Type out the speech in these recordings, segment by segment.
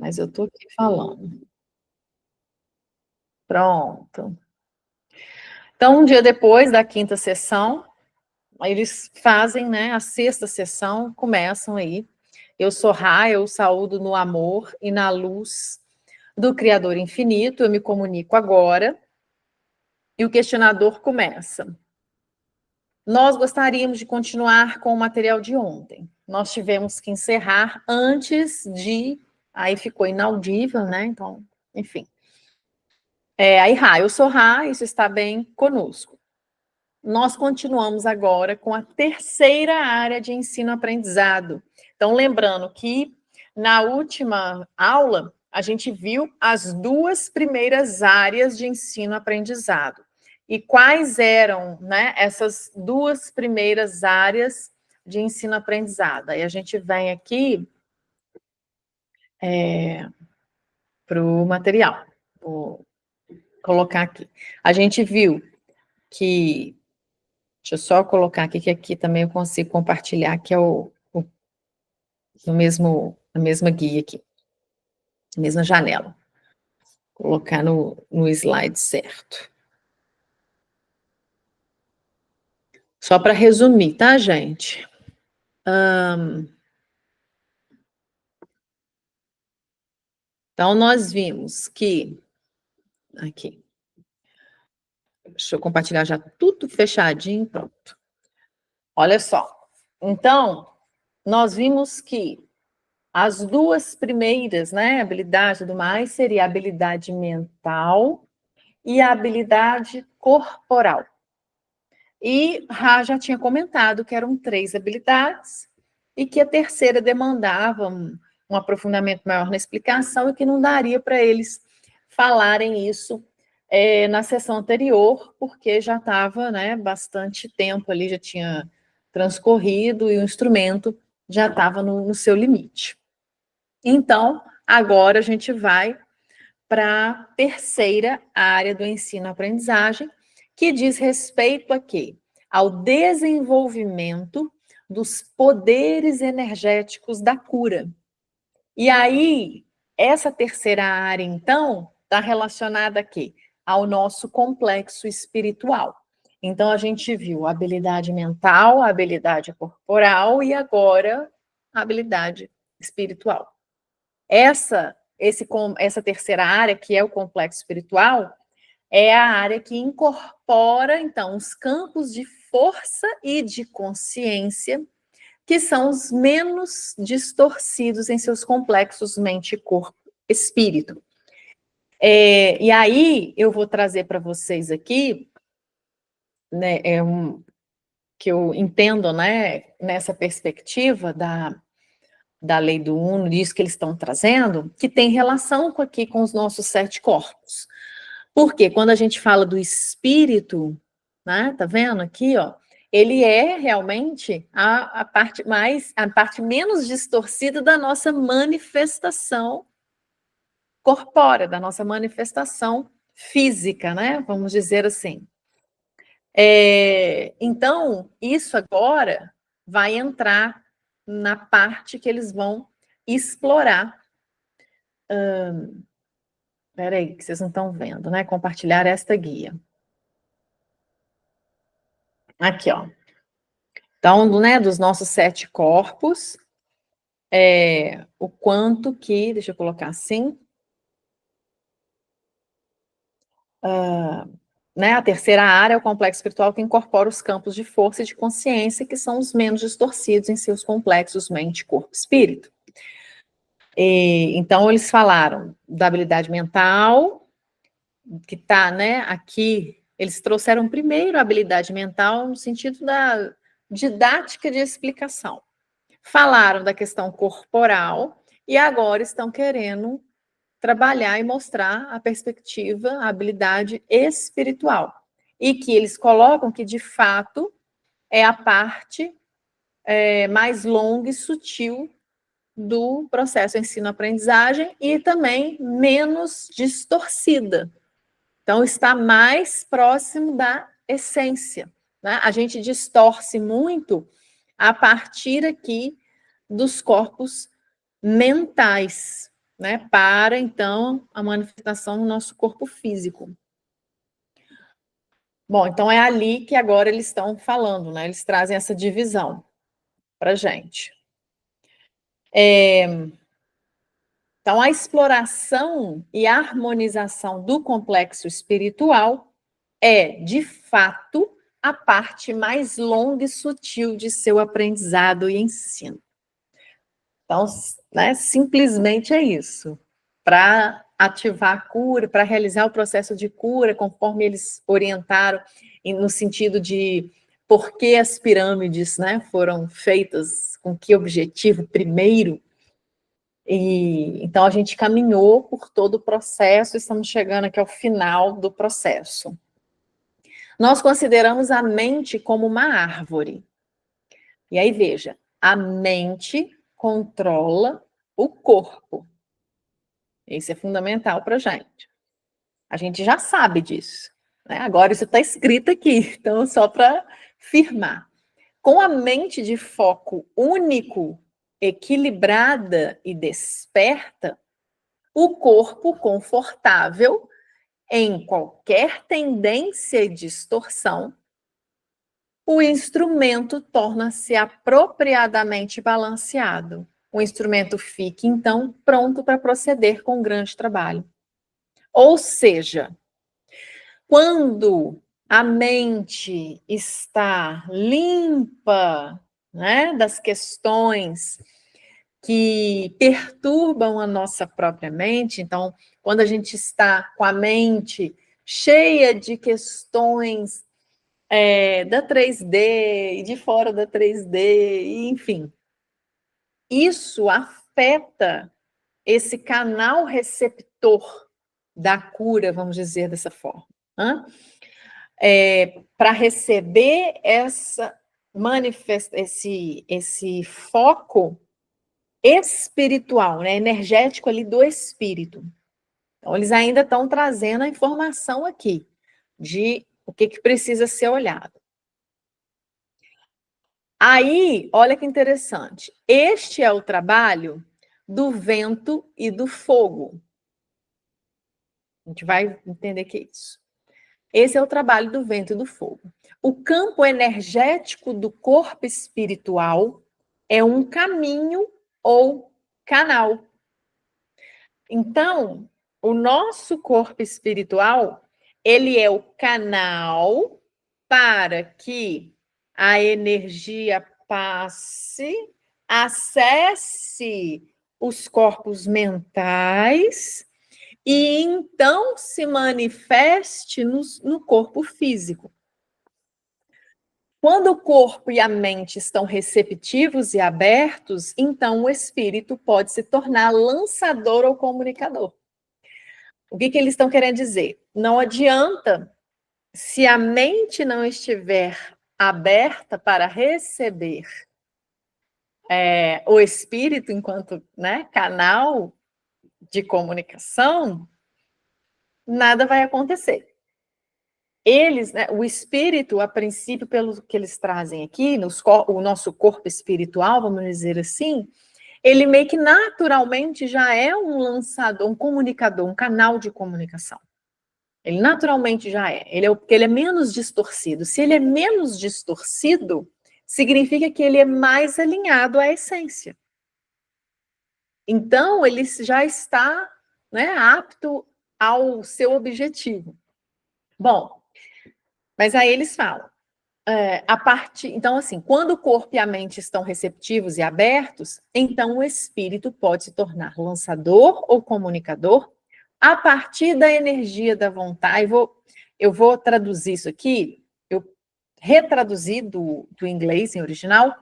mas eu estou aqui falando. Pronto. Então, um dia depois da quinta sessão, eles fazem, né, a sexta sessão, começam aí. Eu sou Ra, eu saúdo no amor e na luz do Criador Infinito, eu me comunico agora, e o questionador começa. Nós gostaríamos de continuar com o material de ontem. Nós tivemos que encerrar antes de... Aí ficou inaudível, né? Então, enfim. Aí, Ra, eu sou Ra, isso está bem conosco. Nós continuamos agora com a terceira área de ensino-aprendizado. Então, lembrando que na última aula, a gente viu as duas primeiras áreas de ensino-aprendizado. E quais eram, né, essas duas primeiras áreas de ensino-aprendizado? Aí a gente vem aqui para o material. Vou colocar aqui. A gente viu que... Deixa eu só colocar aqui, que aqui também eu consigo compartilhar, que é a mesma guia aqui, a mesma janela. Colocar no slide certo. Só para resumir, tá, gente? Então, nós vimos que... Aqui. Deixa eu compartilhar já tudo fechadinho, pronto. Olha só. Então, nós vimos que as duas primeiras, né, habilidade e tudo mais, seria a habilidade mental e a habilidade corporal. E Ra já tinha comentado que eram 3 habilidades e que a terceira demandava um aprofundamento maior na explicação e que não daria para eles falarem isso na sessão anterior, porque já estava, né, bastante tempo ali, já tinha transcorrido e o instrumento já estava no seu limite. Então, agora a gente vai para a terceira área do ensino-aprendizagem, que diz respeito a quê? Ao desenvolvimento dos poderes energéticos da cura. E aí, essa terceira área, então, está relacionada a quê? Ao nosso complexo espiritual. Então, a gente viu a habilidade mental, a habilidade corporal e agora a habilidade espiritual. Essa terceira área, que é o complexo espiritual, é a área que incorpora, então, os campos de força e de consciência, que são os menos distorcidos em seus complexos mente, corpo, espírito. E aí, eu vou trazer para vocês aqui, né, que eu entendo, né, nessa perspectiva da lei do Uno, disso que eles estão trazendo, que tem relação aqui com os nossos 7 corpos. Porque quando a gente fala do espírito, né, tá vendo aqui, ó, ele é realmente a parte menos distorcida da nossa manifestação corpórea, da nossa manifestação física, né, vamos dizer assim. Então, isso agora vai entrar na parte que eles vão explorar. Espera aí, que vocês não estão vendo, né? Compartilhar esta guia. Aqui, ó. Então, né, dos nossos 7 corpos, o quanto que... Deixa eu colocar assim. Né, a terceira área é o complexo espiritual que incorpora os campos de força e de consciência, que são os menos distorcidos em seus complexos mente, corpo e espírito. Então, eles falaram da habilidade mental, que está, né, aqui, eles trouxeram primeiro a habilidade mental no sentido da didática de explicação. Falaram da questão corporal e agora estão querendo trabalhar e mostrar a perspectiva, a habilidade espiritual. E que eles colocam que, de fato, é a parte mais longa e sutil do processo ensino-aprendizagem e também menos distorcida. Então, está mais próximo da essência, né? A gente distorce muito a partir aqui dos corpos mentais, né, para, então, a manifestação no nosso corpo físico. Bom, então é ali que agora eles estão falando, né? Eles trazem essa divisão para a gente. Então, a exploração e a harmonização do complexo espiritual é, de fato, a parte mais longa e sutil de seu aprendizado e ensino. Então, né, simplesmente é isso. Para ativar a cura, para realizar o processo de cura, conforme eles orientaram, no sentido de por que as pirâmides, né, foram feitas, com que objetivo primeiro. E então a gente caminhou por todo o processo, estamos chegando aqui ao final do processo. Nós consideramos a mente como uma árvore. E aí, veja, a mente controla o corpo. Isso é fundamental para a gente. A gente já sabe disso, né? Agora isso está escrito aqui, então só para firmar. Com a mente de foco único, equilibrada e desperta, o corpo confortável em qualquer tendência e distorção, o instrumento torna-se apropriadamente balanceado. O instrumento fica, então, pronto para proceder com um grande trabalho. Ou seja, quando a mente está limpa, né, das questões que perturbam a nossa própria mente, então, quando a gente está com a mente cheia de questões da 3D e de fora da 3D, enfim, isso afeta esse canal receptor da cura, vamos dizer dessa forma. Para receber essa esse foco espiritual, né, energético ali do espírito. Então, eles ainda estão trazendo a informação aqui de o que precisa ser olhado. Aí, olha que interessante. Este é o trabalho do vento e do fogo. A gente vai entender que é isso. Esse é o trabalho do vento e do fogo. O campo energético do corpo espiritual é um caminho ou canal. Então, o nosso corpo espiritual, ele é o canal para que a energia passe, acesse os corpos mentais e então se manifeste no corpo físico. Quando o corpo e a mente estão receptivos e abertos, então o espírito pode se tornar lançador ou comunicador. O que eles estão querendo dizer? Não adianta, se a mente não estiver aberta para receber o espírito enquanto, né, canal de comunicação, nada vai acontecer. Eles, né, o espírito, a princípio, pelo que eles trazem aqui, o nosso corpo espiritual, vamos dizer assim, ele meio que naturalmente já é um lançador, um comunicador, um canal de comunicação. Ele naturalmente já é. Porque ele é menos distorcido. Se ele é menos distorcido, significa que ele é mais alinhado à essência. Então, ele já está, né, apto ao seu objetivo. Bom, mas aí eles falam, então, assim, quando o corpo e a mente estão receptivos e abertos, então o espírito pode se tornar lançador ou comunicador a partir da energia da vontade. Eu vou traduzir isso aqui, eu retraduzi do inglês em original,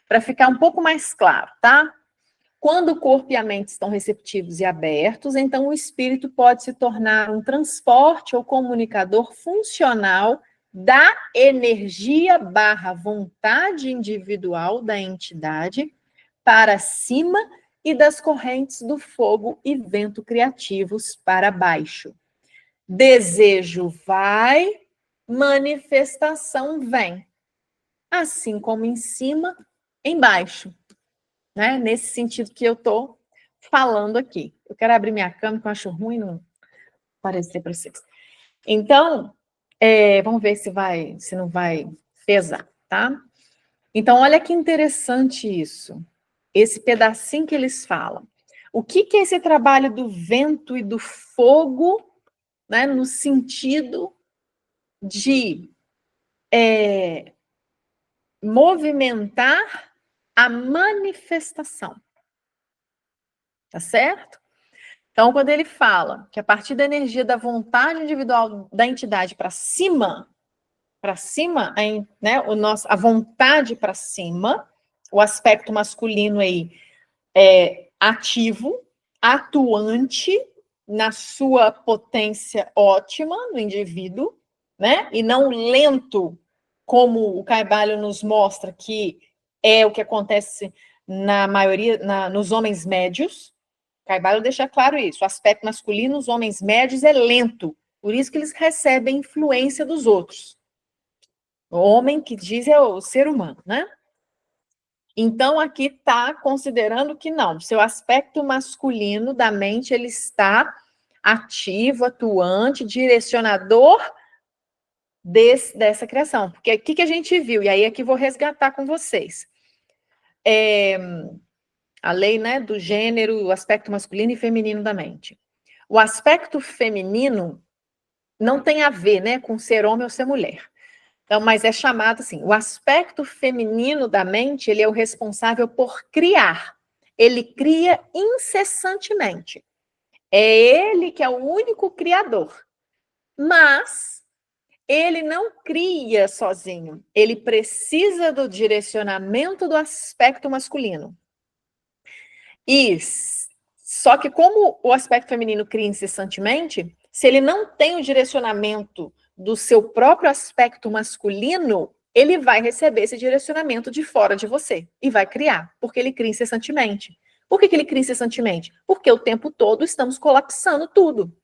para ficar um pouco mais claro, tá? Quando o corpo e a mente estão receptivos e abertos, então o espírito pode se tornar um transporte ou comunicador funcional da energia / vontade individual da entidade para cima e das correntes do fogo e vento criativos para baixo. Desejo vai, manifestação vem. Assim como em cima, embaixo. Né? Nesse sentido que eu estou falando aqui. Eu quero abrir minha câmera, que eu acho ruim não aparecer para vocês. Então, vamos ver se não vai pesar, tá? Então, olha que interessante isso. Esse pedacinho que eles falam. O que é esse trabalho do vento e do fogo, né, no sentido de movimentar a manifestação, tá certo? Então, quando ele fala que a partir da energia da vontade individual da entidade para cima, né, a vontade para cima, o aspecto masculino aí é ativo, atuante na sua potência ótima no indivíduo, né? E não lento, como o Carvalho nos mostra que é o que acontece na maioria, nos homens médios. Carvalho deixa claro isso. O aspecto masculino nos homens médios é lento, por isso que eles recebem influência dos outros. O homem que diz é o ser humano, né? Então, aqui está considerando que não, seu aspecto masculino da mente, ele está ativo, atuante, direcionador dessa criação. Porque o que a gente viu? E aí aqui vou resgatar com vocês. A lei, né, do gênero, o aspecto masculino e feminino da mente. O aspecto feminino não tem a ver, né, com ser homem ou ser mulher. Então, mas é chamado assim, o aspecto feminino da mente, ele é o responsável por criar. Ele cria incessantemente. É ele que é o único criador. Mas ele não cria sozinho. Ele precisa do direcionamento do aspecto masculino. Só que como o aspecto feminino cria incessantemente, se ele não tem o direcionamento do seu próprio aspecto masculino, ele vai receber esse direcionamento de fora de você e vai criar, porque ele cria incessantemente. Por que ele cria incessantemente? Porque o tempo todo estamos colapsando tudo.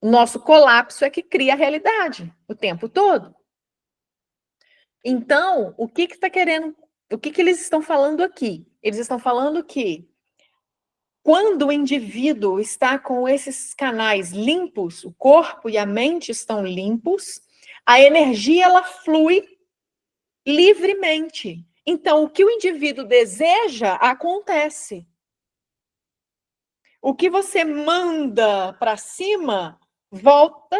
O nosso colapso é que cria a realidade o tempo todo. Então, o que está querendo, o que eles estão falando aqui? Eles estão falando que quando o indivíduo está com esses canais limpos, o corpo e a mente estão limpos, a energia ela flui livremente. Então, o que o indivíduo deseja acontece. O que você manda para cima volta,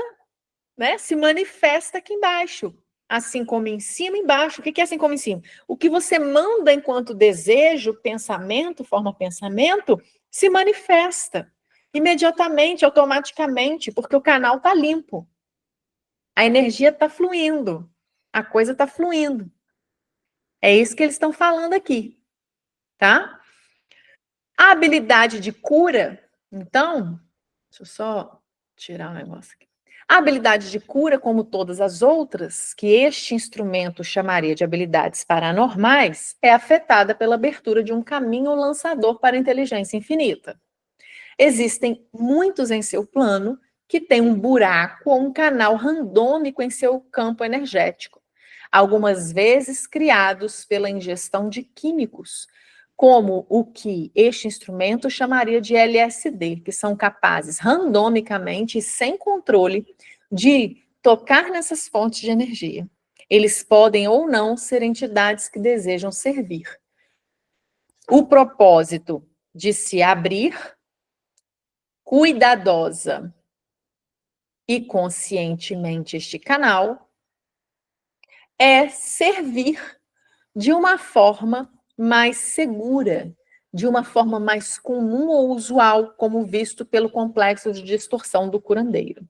né? Se manifesta aqui embaixo. Assim como em cima, embaixo. O que é assim como em cima? O que você manda enquanto desejo, pensamento, forma pensamento, se manifesta imediatamente, automaticamente, porque o canal está limpo. A energia está fluindo. A coisa está fluindo. É isso que eles estão falando aqui, tá? A habilidade de cura, então, deixa eu só tirar um negócio aqui. A habilidade de cura, como todas as outras, que este instrumento chamaria de habilidades paranormais, é afetada pela abertura de um caminho lançador para a inteligência infinita. Existem muitos em seu plano que têm um buraco ou um canal randômico em seu campo energético, algumas vezes criados pela ingestão de químicos, como o que este instrumento chamaria de LSD, que são capazes randomicamente e sem controle de tocar nessas fontes de energia. Eles podem ou não ser entidades que desejam servir. O propósito de se abrir cuidadosa e conscientemente este canal é servir de uma forma mais segura, de uma forma mais comum ou usual, como visto pelo complexo de distorção do curandeiro.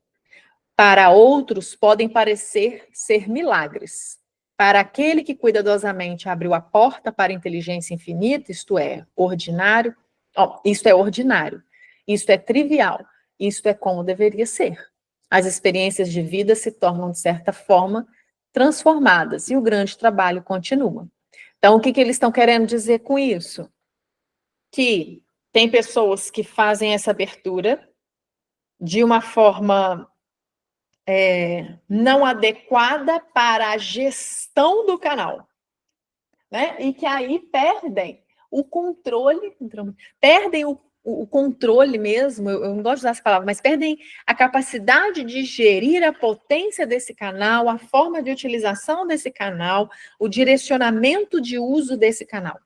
Para outros, podem parecer ser milagres. Para aquele que cuidadosamente abriu a porta para a inteligência infinita, isto é ordinário, isto é ordinário, isto é trivial, isto é como deveria ser. As experiências de vida se tornam, de certa forma, transformadas e o grande trabalho continua. Então, o que eles estão querendo dizer com isso? Que tem pessoas que fazem essa abertura de uma forma não adequada para a gestão do canal, né? E que aí perdem o controle, perdem o controle mesmo, eu não gosto de usar essa palavra, mas perdem a capacidade de gerir a potência desse canal, a forma de utilização desse canal, o direcionamento de uso desse canal.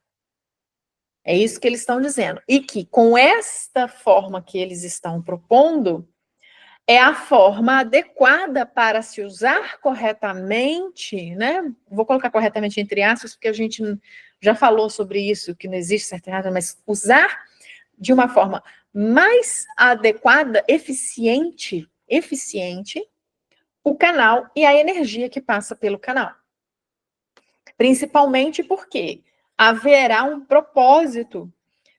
É isso que eles estão dizendo. E que com esta forma que eles estão propondo, é a forma adequada para se usar corretamente, né? Vou colocar corretamente entre aspas, porque a gente já falou sobre isso, que não existe certo e errado, mas usar de uma forma mais adequada, eficiente, o canal e a energia que passa pelo canal. Principalmente porque haverá um propósito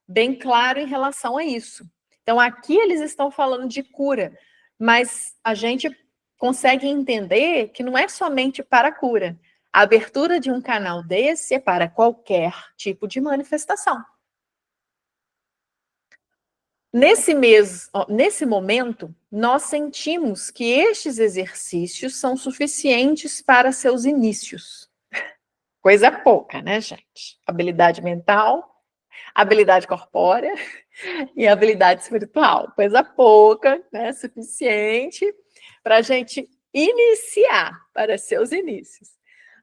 bem claro em relação a isso. Então, aqui eles estão falando de cura, mas a gente consegue entender que não é somente para a cura. A abertura de um canal desse é para qualquer tipo de manifestação. Nesse momento, nós sentimos que estes exercícios são suficientes para seus inícios. Coisa pouca, né, gente? Habilidade mental, habilidade corpórea e habilidade espiritual. Coisa pouca, né? Suficiente para a gente iniciar, para seus inícios.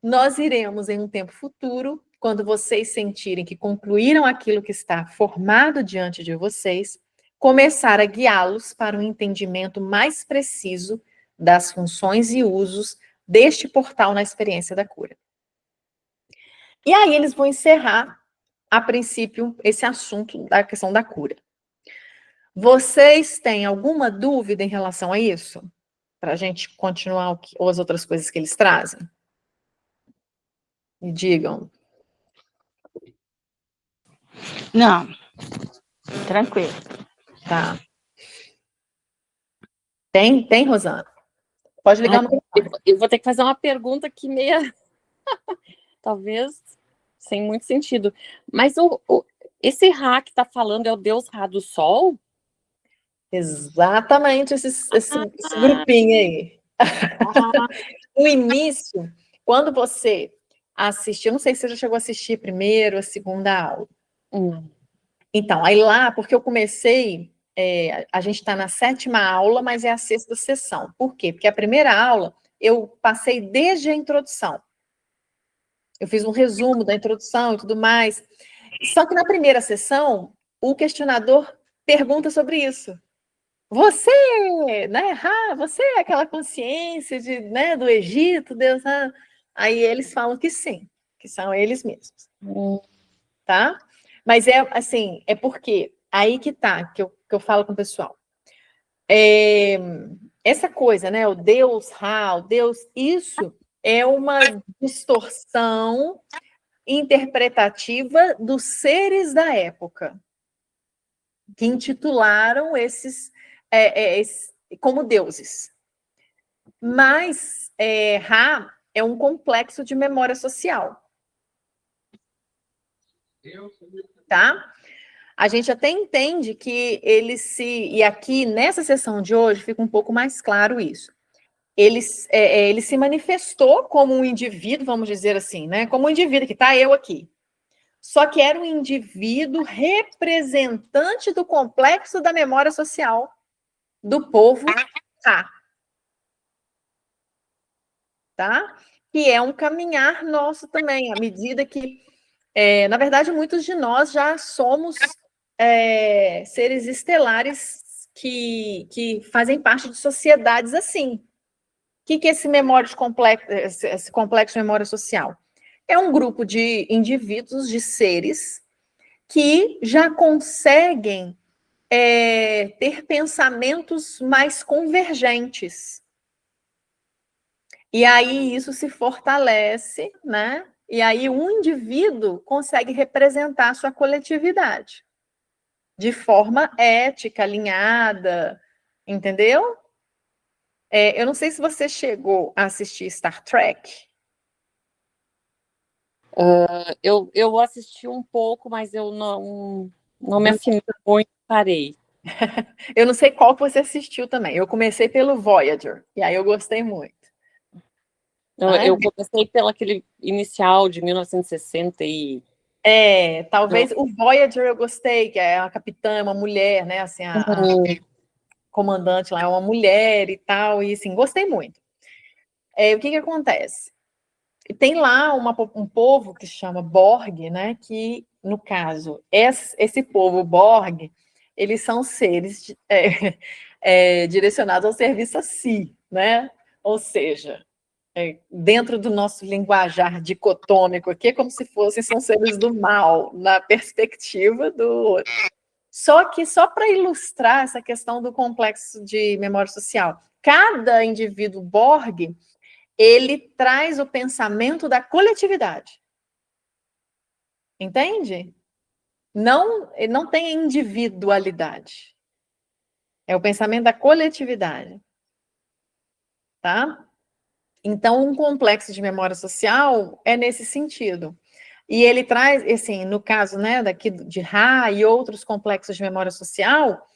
Nós iremos, em um tempo futuro, quando vocês sentirem que concluíram aquilo que está formado diante de vocês, começar a guiá-los para um entendimento mais preciso das funções e usos deste portal na experiência da cura. E aí eles vão encerrar, a princípio, esse assunto da questão da cura. Vocês têm alguma dúvida em relação a isso? Para a gente continuar ou as outras coisas que eles trazem? Me digam. Não, tranquilo. Tá. Tem, Rosana? Pode ligar no... Eu vou ter que fazer uma pergunta que meia... talvez sem muito sentido. Mas esse Ra que está falando é o Deus Ra do Sol? Exatamente esse grupinho aí. No início, quando você assistiu, não sei se você já chegou a assistir primeiro, a segunda aula. Então, aí lá, porque eu comecei, a gente está na 7ª aula, mas é a 6ª sessão. Por quê? Porque a primeira aula eu passei desde a introdução. Eu fiz um resumo da introdução e tudo mais. Só que na primeira sessão, o questionador pergunta sobre isso. Você, né, você é aquela consciência né, do Egito, Deus... Aí eles falam que sim, que são eles mesmos. Tá? Mas é assim, é porque aí que tá, que eu falo com o pessoal. Essa coisa, né, o Deus Ra, o Deus, isso é uma distorção interpretativa dos seres da época, que intitularam esses como deuses. Mas Ra é um complexo de memória social. Tá? A gente até entende que ele e aqui nessa sessão de hoje fica um pouco mais claro isso. Ele se manifestou como um indivíduo, vamos dizer assim, né? Como um indivíduo que está eu aqui. Só que era um indivíduo representante do complexo da memória social do povo Ra. Tá? Que é um caminhar nosso também, à medida que, na verdade, muitos de nós já somos seres estelares que fazem parte de sociedades assim. O que é esse esse complexo de memória social? É um grupo de indivíduos, de seres, que já conseguem ter pensamentos mais convergentes. E aí isso se fortalece, né? E aí um indivíduo consegue representar a sua coletividade de forma ética, alinhada, entendeu? Eu não sei se você chegou a assistir Star Trek. Eu assisti um pouco, mas eu não me afinei muito, parei. Eu não sei qual que você assistiu também. Eu comecei pelo Voyager, e aí eu gostei muito. Eu comecei pelo aquele inicial de 1960 e... Talvez o Voyager eu gostei, que é a capitã, é uma mulher, né? Assim, a comandante lá é uma mulher e tal, e assim, gostei muito. O que acontece? Tem lá um povo que se chama Borg, né? Que, no caso, esse povo Borg, eles são seres direcionados ao serviço a si, né? Ou seja, dentro do nosso linguajar dicotômico aqui, é como se são seres do mal, na perspectiva do... Só que, só para ilustrar essa questão do complexo de memória social, cada indivíduo Borg, ele traz o pensamento da coletividade. Entende? Não tem individualidade. É o pensamento da coletividade. Tá? Então, um complexo de memória social é nesse sentido. E ele traz, assim, no caso, né, daqui de Ra e outros complexos de memória social,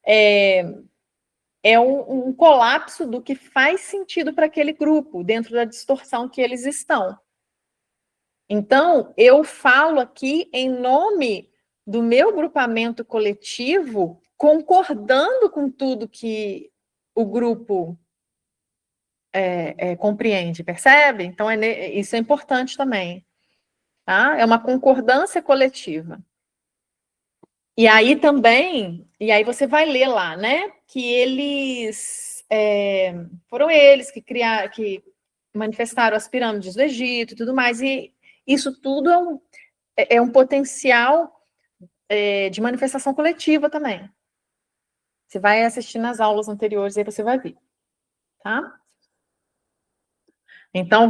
é um colapso do que faz sentido para aquele grupo, dentro da distorção que eles estão. Então, eu falo aqui em nome do meu grupamento coletivo, concordando com tudo que o grupo compreende, percebe? Então, isso é importante também. Tá? É uma concordância coletiva. E aí também, você vai ler lá, né? Que eles foram eles que criaram, que manifestaram as pirâmides do Egito e tudo mais, e isso tudo é um potencial de manifestação coletiva também. Você vai assistir nas aulas anteriores, aí você vai ver. Tá? Então,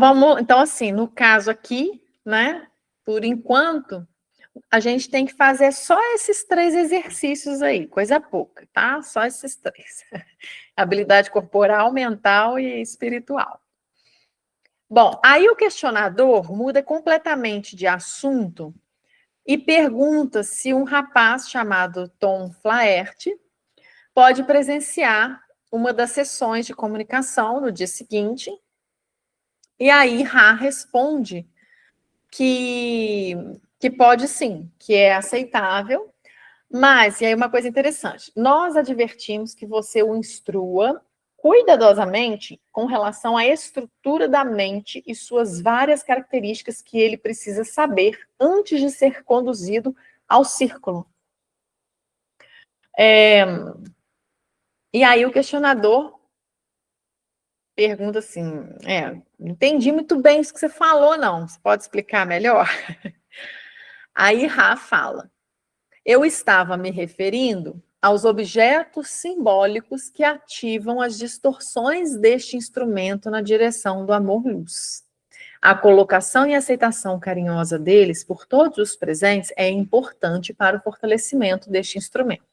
assim, no caso aqui, né? Por enquanto, a gente tem que fazer só esses 3 exercícios aí, coisa pouca, tá? Só esses 3. Habilidade corporal, mental e espiritual. Bom, aí o questionador muda completamente de assunto e pergunta se um rapaz chamado Tom Flaherty pode presenciar uma das sessões de comunicação no dia seguinte. E aí Ra responde que pode sim, que é aceitável, mas, e aí uma coisa interessante, nós advertimos que você o instrua cuidadosamente com relação à estrutura da mente e suas várias características que ele precisa saber antes de ser conduzido ao círculo. E aí o questionador pergunta assim, não entendi muito bem isso que você falou, não, você pode explicar melhor? Aí Ra fala, eu estava me referindo aos objetos simbólicos que ativam as distorções deste instrumento na direção do amor-luz. A colocação e aceitação carinhosa deles por todos os presentes é importante para o fortalecimento deste instrumento.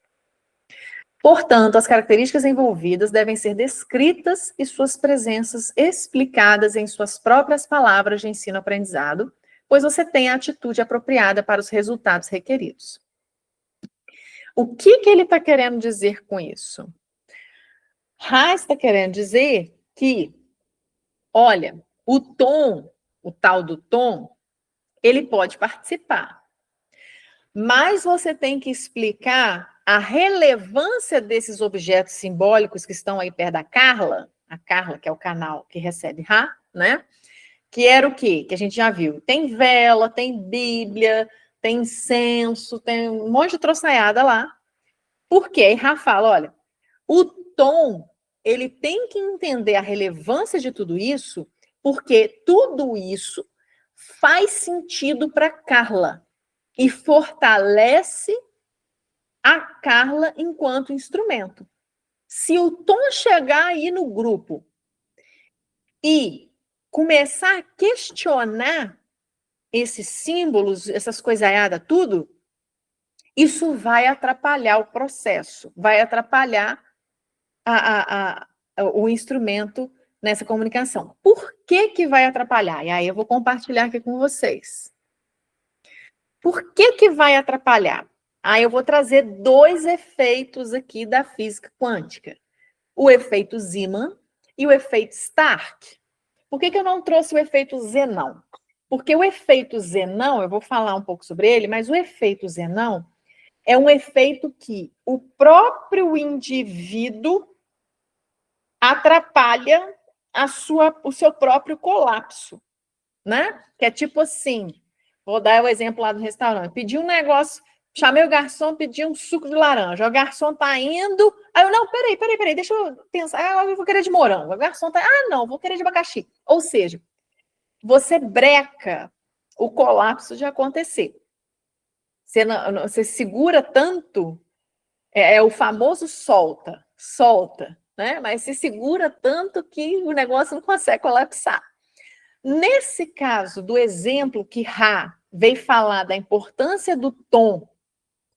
Portanto, as características envolvidas devem ser descritas e suas presenças explicadas em suas próprias palavras de ensino-aprendizado, pois você tem a atitude apropriada para os resultados requeridos. O que ele está querendo dizer com isso? Ra está querendo dizer que, olha, o Tom, o tal do Tom, ele pode participar, mas você tem que explicar a relevância desses objetos simbólicos que estão aí perto da Carla, a Carla, que é o canal que recebe Ra, né? Que era o quê? Que a gente já viu. Tem vela, tem Bíblia, tem incenso, tem um monte de troçaiada lá. Por quê? Aí Ra fala, olha, o Tom, ele tem que entender a relevância de tudo isso, porque tudo isso faz sentido para Carla e fortalece a Carla enquanto instrumento. Se o Tom chegar aí no grupo e começar a questionar esses símbolos, essas coisaiadas, tudo, isso vai atrapalhar o processo, vai atrapalhar o instrumento nessa comunicação. Por que vai atrapalhar? E aí eu vou compartilhar aqui com vocês. Por que vai atrapalhar? Aí eu vou trazer 2 efeitos aqui da física quântica. O efeito Zeeman e o efeito Stark. Por que eu não trouxe o efeito Zenon? Porque o efeito Zenão, eu vou falar um pouco sobre ele, mas o efeito Zenão é um efeito que o próprio indivíduo atrapalha o seu próprio colapso, né? Que é tipo assim, vou dar o exemplo lá do restaurante, pedi um negócio, chamei o garçom, pedi um suco de laranja, o garçom tá indo, aí eu, não, peraí, deixa eu pensar, eu vou querer de morango, o garçom tá, não, vou querer de abacaxi. Ou seja, você breca o colapso de acontecer. Você segura tanto, é o famoso solta, né? Mas se segura tanto que o negócio não consegue colapsar. Nesse caso do exemplo que Ra veio falar da importância do tom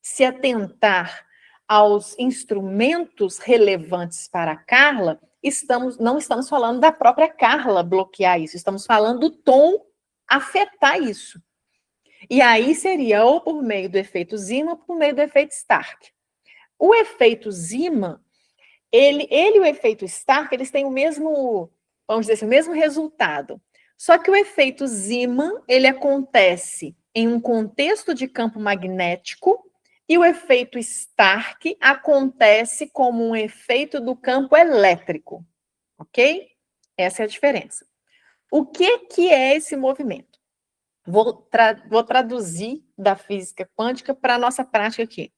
se atentar aos instrumentos relevantes para a Carla, não estamos falando da própria Carla bloquear isso, estamos falando do tom afetar isso. E aí seria ou por meio do efeito Zeeman ou por meio do efeito Stark. O efeito Zeeman, ele e o efeito Stark, eles têm o mesmo, vamos dizer assim, o mesmo resultado. Só que o efeito Zeeman, ele acontece em um contexto de campo magnético e o efeito Stark acontece como um efeito do campo elétrico, ok? Essa é a diferença. O que é esse movimento? Vou traduzir da física quântica para a nossa prática aqui.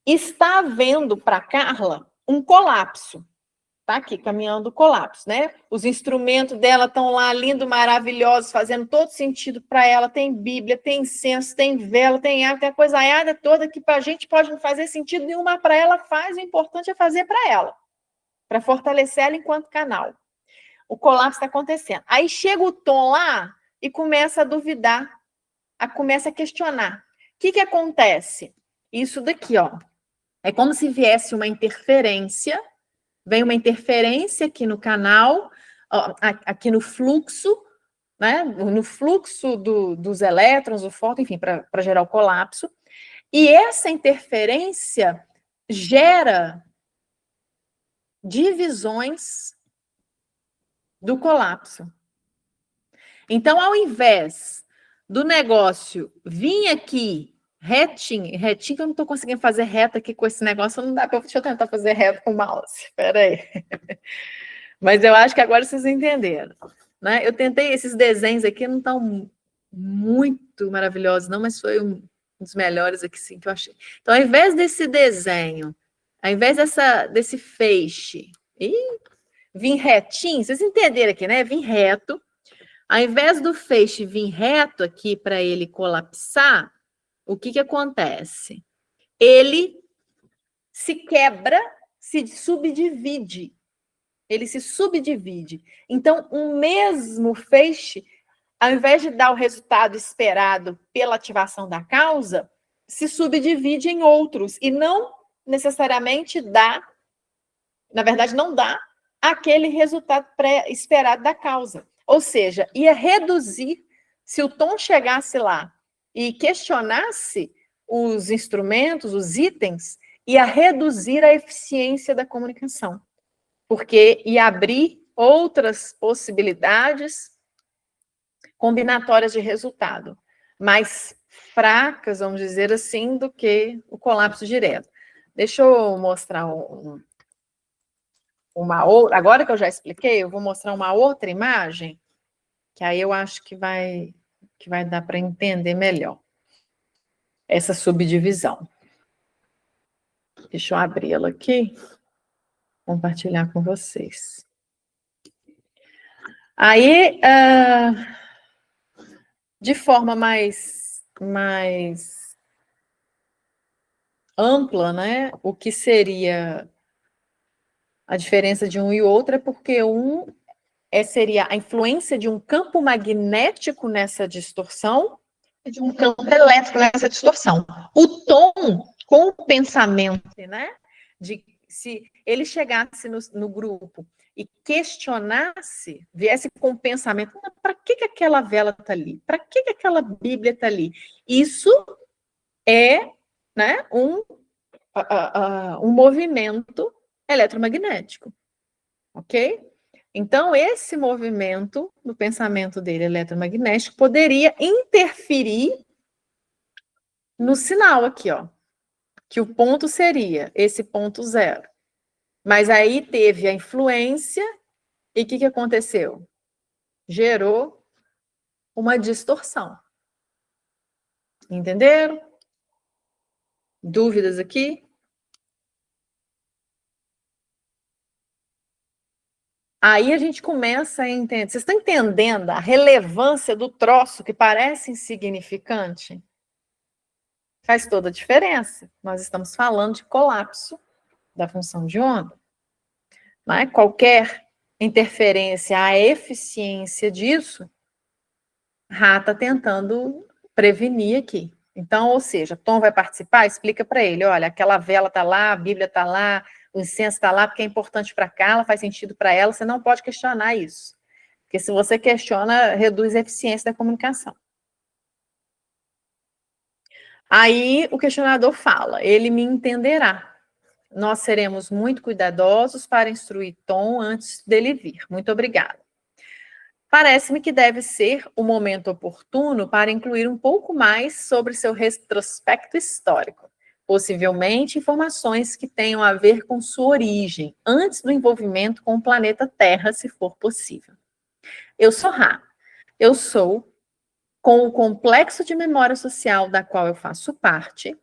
Está havendo para Carla um colapso. Está aqui, caminhando o colapso, né? Os instrumentos dela estão lá, lindos, maravilhosos, fazendo todo sentido para ela. Tem Bíblia, tem incenso, tem vela, tem água, tem a coisaiada toda que para a gente pode não fazer sentido nenhum, mas para ela faz, o importante é fazer para ela, para fortalecer ela enquanto canal. O colapso está acontecendo. Aí chega o Tom lá e começa a duvidar, começa a questionar. O que acontece? Isso daqui, ó. É como se viesse uma interferência, vem uma interferência aqui no canal, ó, aqui no fluxo, né? No fluxo dos elétrons, do fóton, enfim, para gerar o colapso. E essa interferência gera divisões do colapso. Então, ao invés do negócio vir aqui retinho, que eu não estou conseguindo fazer reto aqui com esse negócio, não dá para. Deixa eu tentar fazer reto com o mouse. Espera aí. Mas eu acho que agora vocês entenderam. Né? Eu tentei, esses desenhos aqui não estão muito maravilhosos, não, mas foi um dos melhores aqui, sim, que eu achei. Então, ao invés desse desenho, ao invés desse feixe, vir retinho, vocês entenderam aqui, né? Vir reto. Ao invés do feixe vir reto aqui para ele colapsar, o que acontece? Ele se quebra, se subdivide. Ele se subdivide. Então, um mesmo feixe, ao invés de dar o resultado esperado pela ativação da causa, se subdivide em outros e não necessariamente dá, na verdade, não dá aquele resultado esperado da causa. Ou seja, ia reduzir, se o Tom chegasse lá e questionasse os instrumentos, os itens, ia reduzir a eficiência da comunicação, porque ia abrir outras possibilidades combinatórias de resultado, mais fracas, vamos dizer assim, do que o colapso direto. Deixa eu mostrar uma outra. Agora que eu já expliquei, eu vou mostrar uma outra imagem, que aí eu acho que vai dar para entender melhor essa subdivisão. Deixa eu abrir ela aqui, compartilhar com vocês. Aí, de forma mais ampla, né? O que seria a diferença de um e outro é porque seria a influência de um campo magnético nessa distorção e de um campo elétrico nessa distorção. O Tom, com o pensamento, né? De se ele chegasse no grupo e questionasse, viesse com o pensamento, para que aquela vela está ali? Para que aquela Bíblia está ali? Isso é, né, um movimento eletromagnético, ok? Então, esse movimento do pensamento dele eletromagnético poderia interferir no sinal aqui, ó, que o ponto seria esse ponto zero. Mas aí teve a influência e o que aconteceu? Gerou uma distorção. Entenderam? Dúvidas aqui? Aí a gente começa a entender. Vocês estão entendendo a relevância do troço que parece insignificante? Faz toda a diferença. Nós estamos falando de colapso da função de onda. Não é? Qualquer interferência à eficiência disso, Rá está tentando prevenir aqui. Então, ou seja, Tom vai participar, explica para ele, olha, aquela vela está lá, a Bíblia está lá, o incenso está lá porque é importante para cá, ela faz sentido para ela, você não pode questionar isso. Porque se você questiona, reduz a eficiência da comunicação. Aí o questionador fala, ele me entenderá. Nós seremos muito cuidadosos para instruir Tom antes dele vir. Muito obrigada. Parece-me que deve ser o momento oportuno para incluir um pouco mais sobre seu retrospecto histórico, possivelmente informações que tenham a ver com sua origem, antes do envolvimento com o planeta Terra, se for possível. Eu sou Rá. Eu sou, com o complexo de memória social da qual eu faço parte,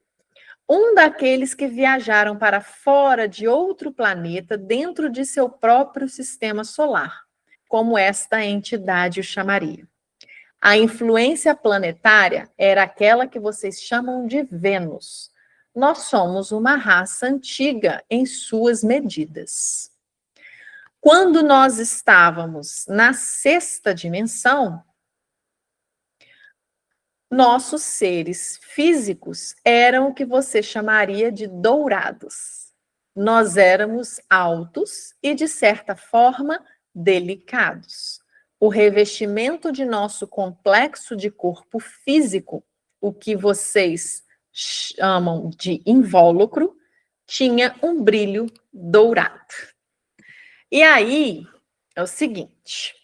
um daqueles que viajaram para fora de outro planeta dentro de seu próprio sistema solar, como esta entidade o chamaria. A influência planetária era aquela que vocês chamam de Vênus. Nós somos uma raça antiga em suas medidas. Quando nós estávamos na sexta dimensão, nossos seres físicos eram o que você chamaria de dourados. Nós éramos altos e, de certa forma, delicados. O revestimento de nosso complexo de corpo físico, o que vocês chamam de invólucro, tinha um brilho dourado. E aí, é o seguinte,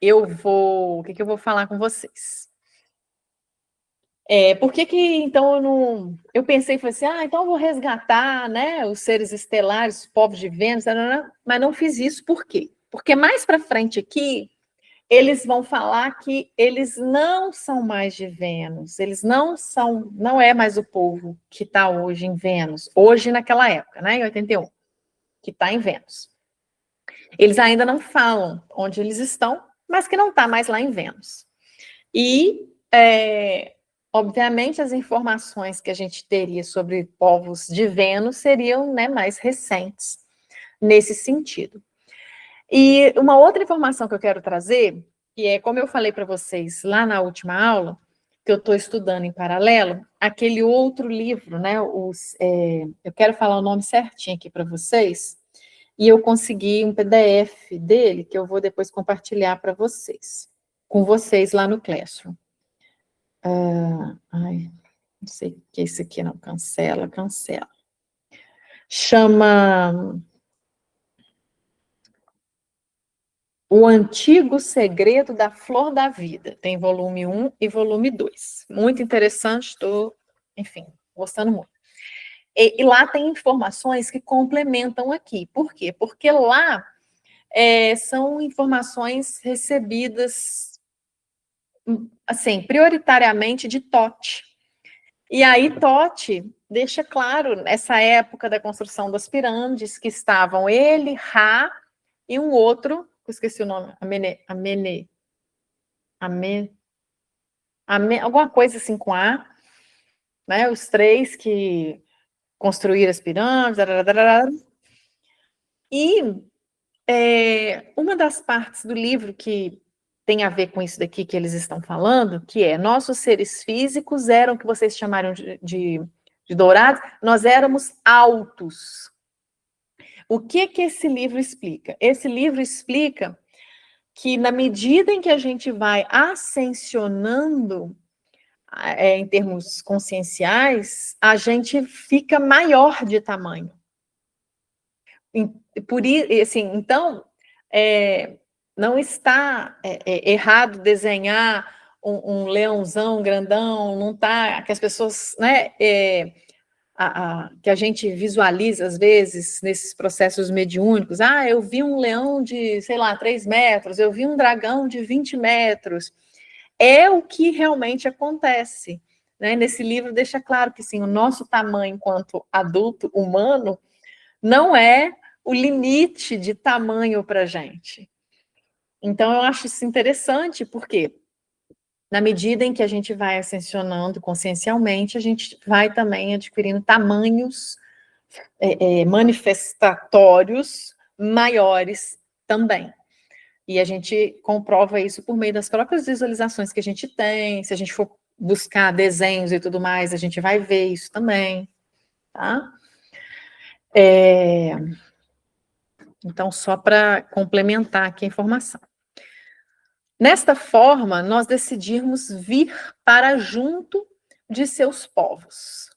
o que eu vou falar com vocês? Por que então eu pensei, falei assim, então eu vou resgatar, né, os seres estelares, os povos de Vênus, mas não fiz isso, por quê? Porque mais para frente aqui, eles vão falar que eles não são mais de Vênus, eles não é mais o povo que está hoje em Vênus, hoje naquela época, né, em 81, que está em Vênus. Eles ainda não falam onde eles estão, mas que não está mais lá em Vênus. E obviamente, as informações que a gente teria sobre povos de Vênus seriam, né, mais recentes nesse sentido. E uma outra informação que eu quero trazer, que é, como eu falei para vocês lá na última aula, que eu estou estudando em paralelo, aquele outro livro, né, eu quero falar o nome certinho aqui para vocês, e eu consegui um PDF dele, que eu vou depois compartilhar para vocês, com vocês lá no Classroom. Não sei o que é isso aqui, não. Cancela. Chama O Antigo Segredo da Flor da Vida. Tem volume 1 e volume 2. Muito interessante, estou, enfim, gostando muito. E lá tem informações que complementam aqui. Por quê? Porque lá são informações recebidas, assim, prioritariamente de Tote. E aí Tote deixa claro, nessa época da construção das pirâmides, que estavam ele, Ra, e um outro, eu esqueci o nome, alguma coisa assim com A, né, os três que construíram as pirâmides, e uma das partes do livro que tem a ver com isso daqui que eles estão falando, que é, nossos seres físicos eram o que vocês chamaram de dourados, nós éramos altos. O que esse livro explica? Esse livro explica que na medida em que a gente vai ascensionando em termos conscienciais, a gente fica maior de tamanho. Assim, então, não está errado desenhar um leãozão grandão, não está, que as pessoas, né, que a gente visualiza às vezes nesses processos mediúnicos, eu vi um leão de, sei lá, 3 metros, eu vi um dragão de 20 metros, é o que realmente acontece, né? Nesse livro deixa claro que sim, o nosso tamanho enquanto adulto humano não é o limite de tamanho para a gente. Então, eu acho isso interessante, porque na medida em que a gente vai ascensionando consciencialmente, a gente vai também adquirindo tamanhos manifestatórios maiores também. E a gente comprova isso por meio das próprias visualizações que a gente tem. Se a gente for buscar desenhos e tudo mais, a gente vai ver isso também, tá? Então, só para complementar aqui a informação. Nesta forma, nós decidimos vir para junto de seus povos.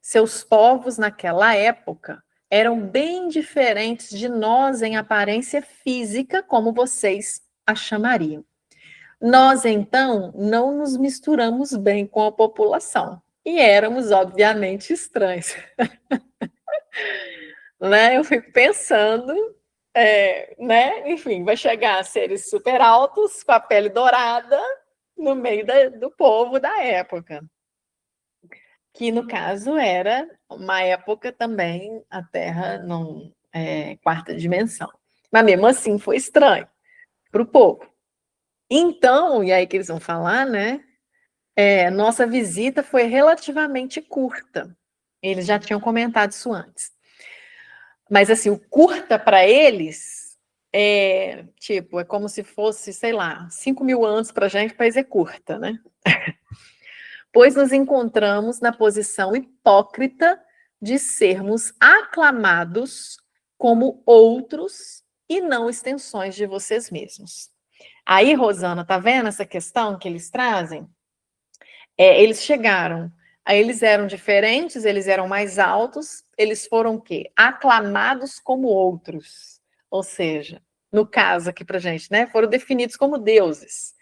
Seus povos, naquela época, eram bem diferentes de nós em aparência física, como vocês a chamariam. Nós, então, não nos misturamos bem com a população. E éramos, obviamente, estranhos. Né? Eu fico pensando, né? Enfim, vai chegar seres super altos, com a pele dourada, no meio do povo da época. Que, no caso, era uma época também, a Terra não quarta dimensão. Mas, mesmo assim, foi estranho para o povo. Então, e aí que eles vão falar, né? Nossa visita foi relativamente curta. Eles já tinham comentado isso antes. Mas, assim, o curta para eles é como se fosse, sei lá, 5.000 anos para a gente, país é curta, né? Pois nos encontramos na posição hipócrita de sermos aclamados como outros e não extensões de vocês mesmos. Aí, Rosana, tá vendo essa questão que eles trazem? Eles chegaram, aí eles eram diferentes, eles eram mais altos, eles foram o quê? Aclamados como outros. Ou seja, no caso aqui pra gente, né? Foram definidos como deuses,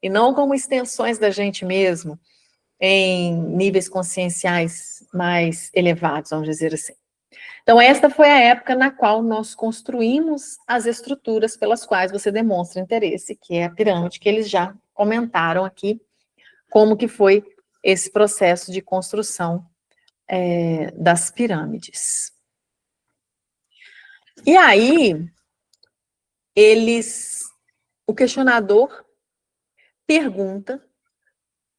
e não como extensões da gente mesmo, em níveis conscienciais mais elevados, vamos dizer assim. Então, esta foi a época na qual nós construímos as estruturas pelas quais você demonstra interesse, que é a pirâmide, que eles já comentaram aqui, como que foi esse processo de construção das pirâmides. E aí, o questionador pergunta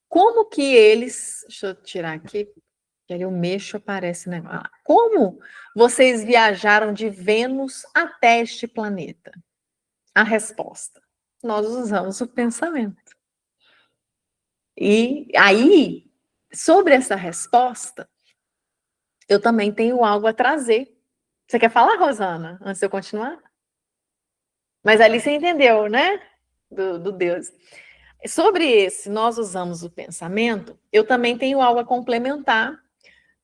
como que eles, deixa eu tirar aqui, que ali eu mexo, aparece, né? Como vocês viajaram de Vênus até este planeta? A resposta: nós usamos o pensamento. E aí, sobre essa resposta, eu também tenho algo a trazer. Você quer falar, Rosana, antes de eu continuar? Mas ali você entendeu, né? Do Deus. Sobre esse, nós usamos o pensamento, eu também tenho algo a complementar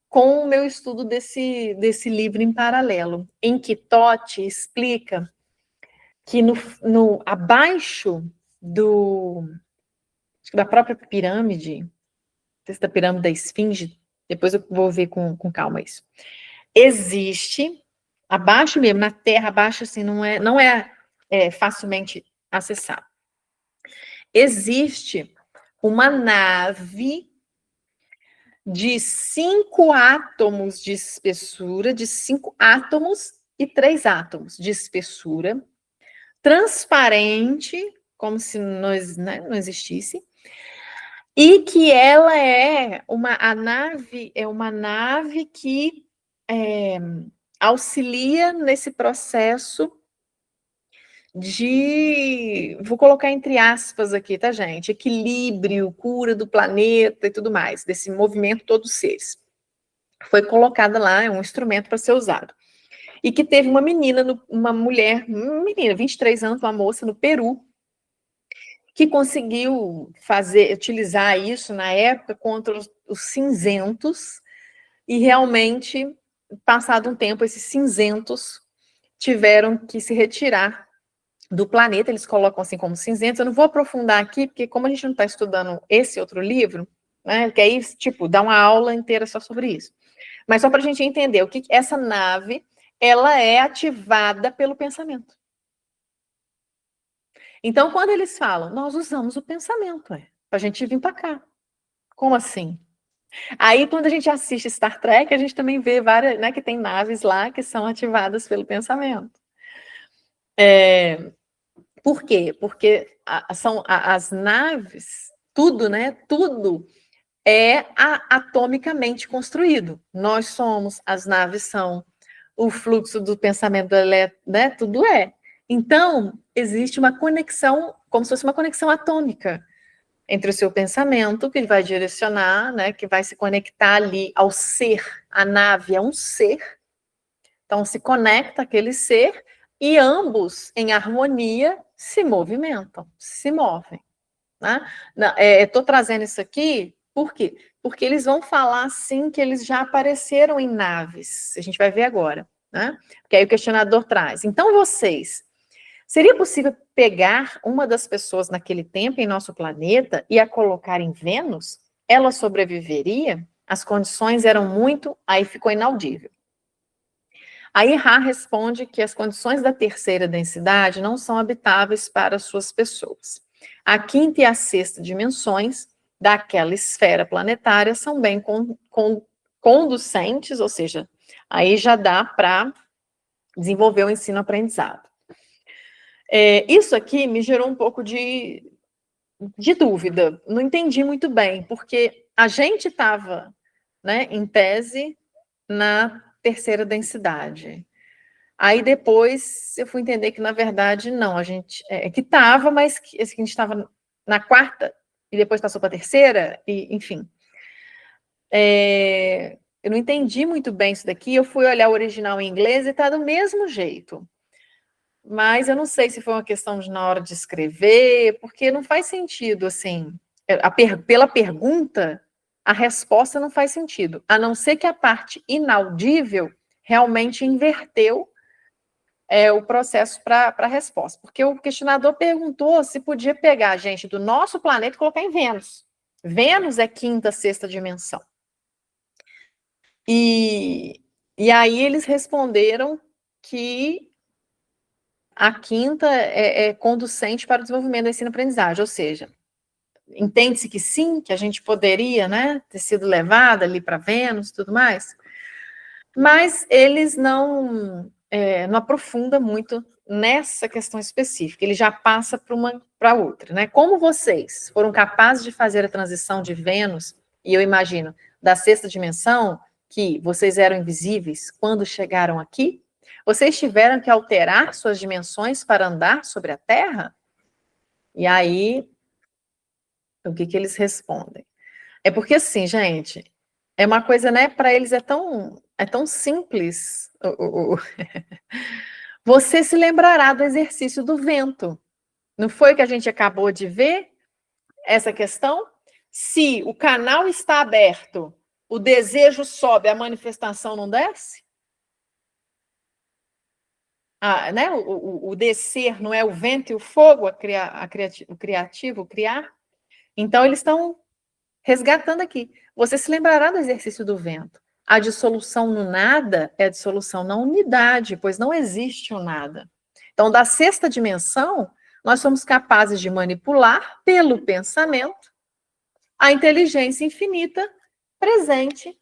com o meu estudo desse livro em paralelo, em que Totti explica que abaixo da própria pirâmide, da pirâmide da esfinge, depois eu vou ver com calma isso, existe, abaixo mesmo, na terra, abaixo assim, não é facilmente acessado. Existe uma nave de 5 átomos de espessura, de 5 átomos e 3 átomos de espessura, transparente, como se não existisse, e que ela a nave é uma nave que auxilia nesse processo vou colocar entre aspas aqui, tá, gente? Equilíbrio, cura do planeta e tudo mais, desse movimento todos os seres. Foi colocada lá, é um instrumento para ser usado. E que teve uma menina, uma menina, 23 anos, uma moça no Peru, que conseguiu utilizar isso na época contra os cinzentos, e realmente, passado um tempo, esses cinzentos tiveram que se retirar do planeta, eles colocam assim como cinzentos. Eu não vou aprofundar aqui, porque como a gente não está estudando esse outro livro, né, que aí, tipo, dá uma aula inteira só sobre isso. Mas só para a gente entender o que essa nave, ela é ativada pelo pensamento. Então, quando eles falam, nós usamos o pensamento, para a gente vir para cá. Como assim? Aí, quando a gente assiste Star Trek, a gente também vê várias, né, que tem naves lá que são ativadas pelo pensamento. Por quê? Porque são as naves, tudo, né? Tudo é atomicamente construído. Nós somos, as naves são, o fluxo do pensamento, né? Tudo é. Então, existe uma conexão, como se fosse uma conexão atômica entre o seu pensamento, que vai direcionar, né? Que vai se conectar ali ao ser. A nave é um ser. Então, se conecta aquele ser e ambos, em harmonia, se movimentam, se movem. Né? Estou trazendo isso aqui, por quê? Porque eles vão falar, sim, que eles já apareceram em naves. A gente vai ver agora. Né? Porque aí o questionador traz. Então, vocês, seria possível pegar uma das pessoas naquele tempo em nosso planeta e a colocar em Vênus? Ela sobreviveria? As condições eram muito... Aí ficou inaudível. Aí Ra responde que as condições da terceira densidade não são habitáveis para suas pessoas. A quinta e a sexta dimensões daquela esfera planetária são bem conducentes, ou seja, aí já dá para desenvolver o ensino-aprendizado. Isso aqui me gerou um pouco de dúvida, não entendi muito bem, porque a gente estava, né, em tese na terceira densidade. Aí depois eu fui entender que, na verdade, não, a gente que estava, mas que a gente estava na quarta e depois passou para a terceira, e, enfim. Eu não entendi muito bem isso daqui, eu fui olhar o original em inglês e está do mesmo jeito. Mas eu não sei se foi uma questão de na hora de escrever, porque não faz sentido, assim, pela pergunta, a resposta não faz sentido, a não ser que a parte inaudível realmente inverteu o processo para a resposta. Porque o questionador perguntou se podia pegar a gente do nosso planeta e colocar em Vênus. Vênus é quinta, sexta dimensão. E aí eles responderam que a quinta é conducente para o desenvolvimento do ensino-aprendizagem, ou seja, entende-se que sim, que a gente poderia, né, ter sido levada ali para Vênus e tudo mais, mas eles não aprofundam muito nessa questão específica, ele já passa para outra, né? Como vocês foram capazes de fazer a transição de Vênus, e eu imagino, da sexta dimensão, que vocês eram invisíveis quando chegaram aqui, vocês tiveram que alterar suas dimensões para andar sobre a Terra? E aí, o que eles respondem? É porque assim, gente, é uma coisa, né, para eles é tão simples. Você se lembrará do exercício do vento. Não foi que a gente acabou de ver essa questão? Se o canal está aberto, o desejo sobe, a manifestação não desce? Né? O descer não é o vento e o fogo, o criativo, o criar? Então, eles estão resgatando aqui. Você se lembrará do exercício do vento. A dissolução no nada é a dissolução na unidade, pois não existe o nada. Então, da sexta dimensão, nós somos capazes de manipular, pelo pensamento, a inteligência infinita presente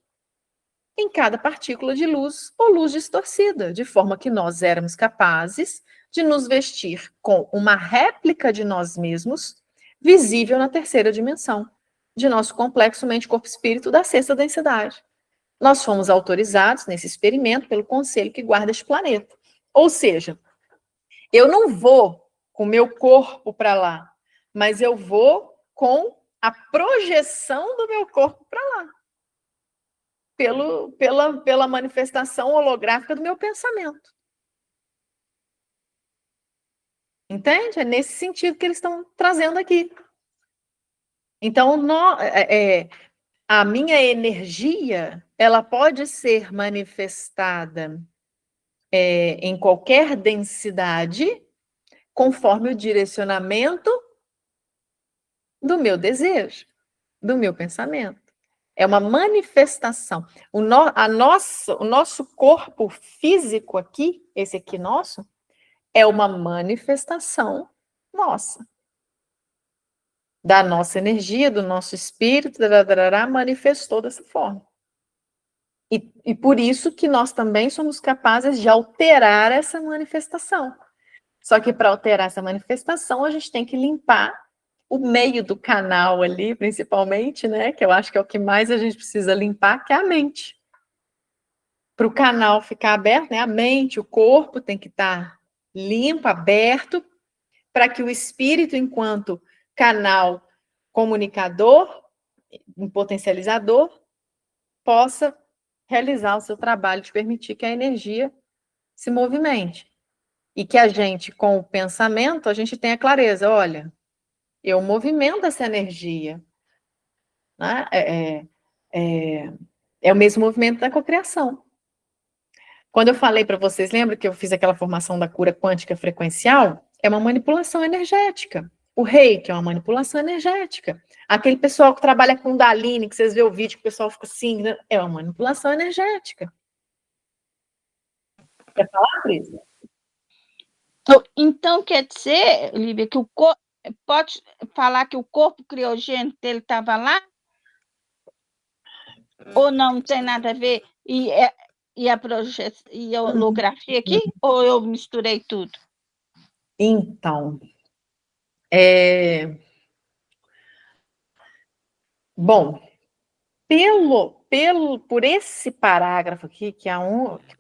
em cada partícula de luz ou luz distorcida, de forma que nós éramos capazes de nos vestir com uma réplica de nós mesmos, visível na terceira dimensão, de nosso complexo mente-corpo-espírito da sexta densidade. Nós fomos autorizados nesse experimento pelo conselho que guarda este planeta. Ou seja, eu não vou com o meu corpo para lá, mas eu vou com a projeção do meu corpo para lá. Pela manifestação holográfica do meu pensamento. Entende? É nesse sentido que eles estão trazendo aqui. Então, a minha energia, ela pode ser manifestada em qualquer densidade, conforme o direcionamento do meu desejo, do meu pensamento. É uma manifestação. O nosso corpo físico aqui, esse aqui nosso, é uma manifestação nossa. Da nossa energia, do nosso espírito, manifestou dessa forma. E por isso que nós também somos capazes de alterar essa manifestação. Só que para alterar essa manifestação, a gente tem que limpar o meio do canal ali, principalmente, né? Que eu acho que é o que mais a gente precisa limpar, que é a mente. Para o canal ficar aberto, né? A mente, o corpo tem que estar limpo, aberto, para que o espírito, enquanto canal comunicador, um potencializador, possa realizar o seu trabalho de permitir que a energia se movimente. E que a gente, com o pensamento, a gente tenha clareza, olha, eu movimento essa energia. Né? É o mesmo movimento da cocriação. Quando eu falei para vocês, lembra que eu fiz aquela formação da cura quântica frequencial? É uma manipulação energética. O reiki é uma manipulação energética. Aquele pessoal que trabalha com Kundalini, que vocês vê o vídeo que o pessoal fica assim, né? É uma manipulação energética. Quer falar, Cris? Então quer dizer, Lívia, que o corpo pode falar que o corpo criogênico dele estava lá? Ou não tem nada a ver? E a projeção e a holografia aqui? Ou eu misturei tudo? Então, bom, por esse parágrafo aqui, que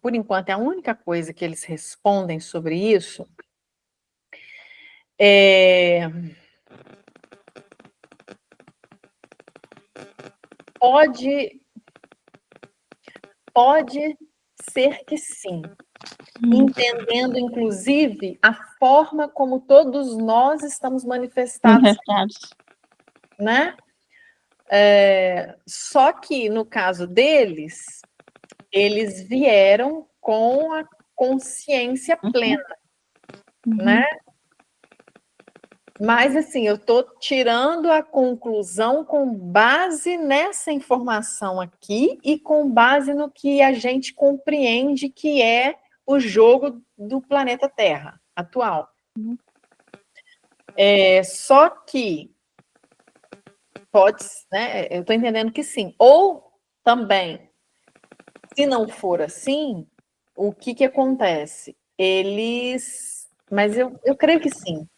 por enquanto é a única coisa que eles respondem sobre isso, pode ser que sim, entendendo, inclusive, a forma como todos nós estamos manifestados, né? Só que, no caso deles, eles vieram com a consciência plena, né? Mas, assim, eu estou tirando a conclusão com base nessa informação aqui e com base no que a gente compreende que é o jogo do planeta Terra atual. Só que pode, né? Eu estou entendendo que sim. Ou também, se não for assim, o que acontece? Mas eu creio que sim.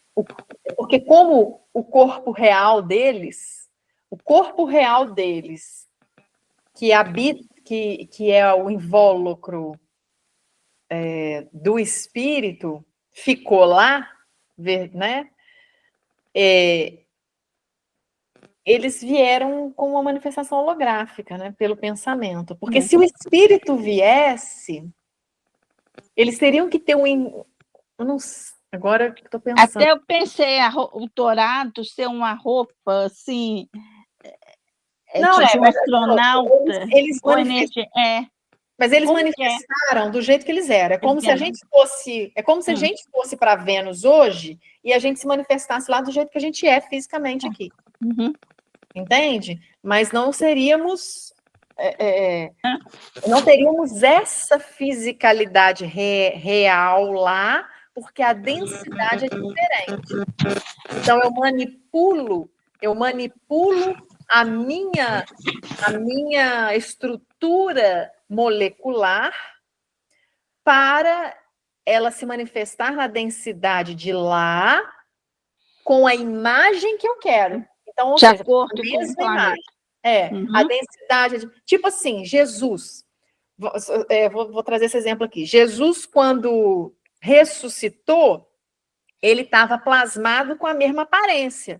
Porque como o corpo real deles, que habita, que é o invólucro do espírito, ficou lá, né? Eles vieram com uma manifestação holográfica, né? Pelo pensamento. Porque se o espírito viesse, eles teriam que ter eu não sei, agora que estou pensando. Até eu pensei o dourado ser uma roupa assim, Não, tipo astronauta. Mas eles manifestaram do jeito que eles eram. É como se a gente fosse para Vênus hoje e a gente se manifestasse lá do jeito que a gente é fisicamente aqui. Entende? Mas não seríamos não teríamos essa fisicalidade real lá, porque a densidade é diferente. Então eu manipulo a minha estrutura molecular para ela se manifestar na densidade de lá com a imagem que eu quero. Então, ou seja, a mesma imagem. A densidade, tipo assim, Jesus. Vou trazer esse exemplo aqui. Jesus, quando ressuscitou, ele estava plasmado com a mesma aparência,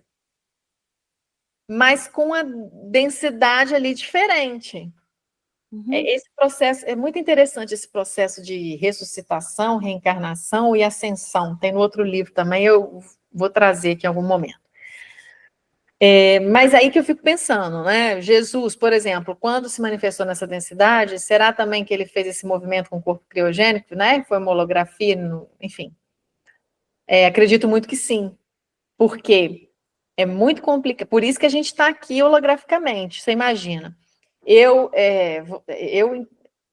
mas com a densidade ali diferente. Esse processo é muito interessante, esse processo de ressuscitação, reencarnação e ascensão. Tem no outro livro também, eu vou trazer aqui em algum momento. Mas aí que eu fico pensando, né? Jesus, por exemplo, quando se manifestou nessa densidade, será também que ele fez esse movimento com o corpo criogênico, né? Foi uma holografia, enfim. Acredito muito que sim, porque é muito complicado. Por isso que a gente está aqui holograficamente. Você imagina? Eu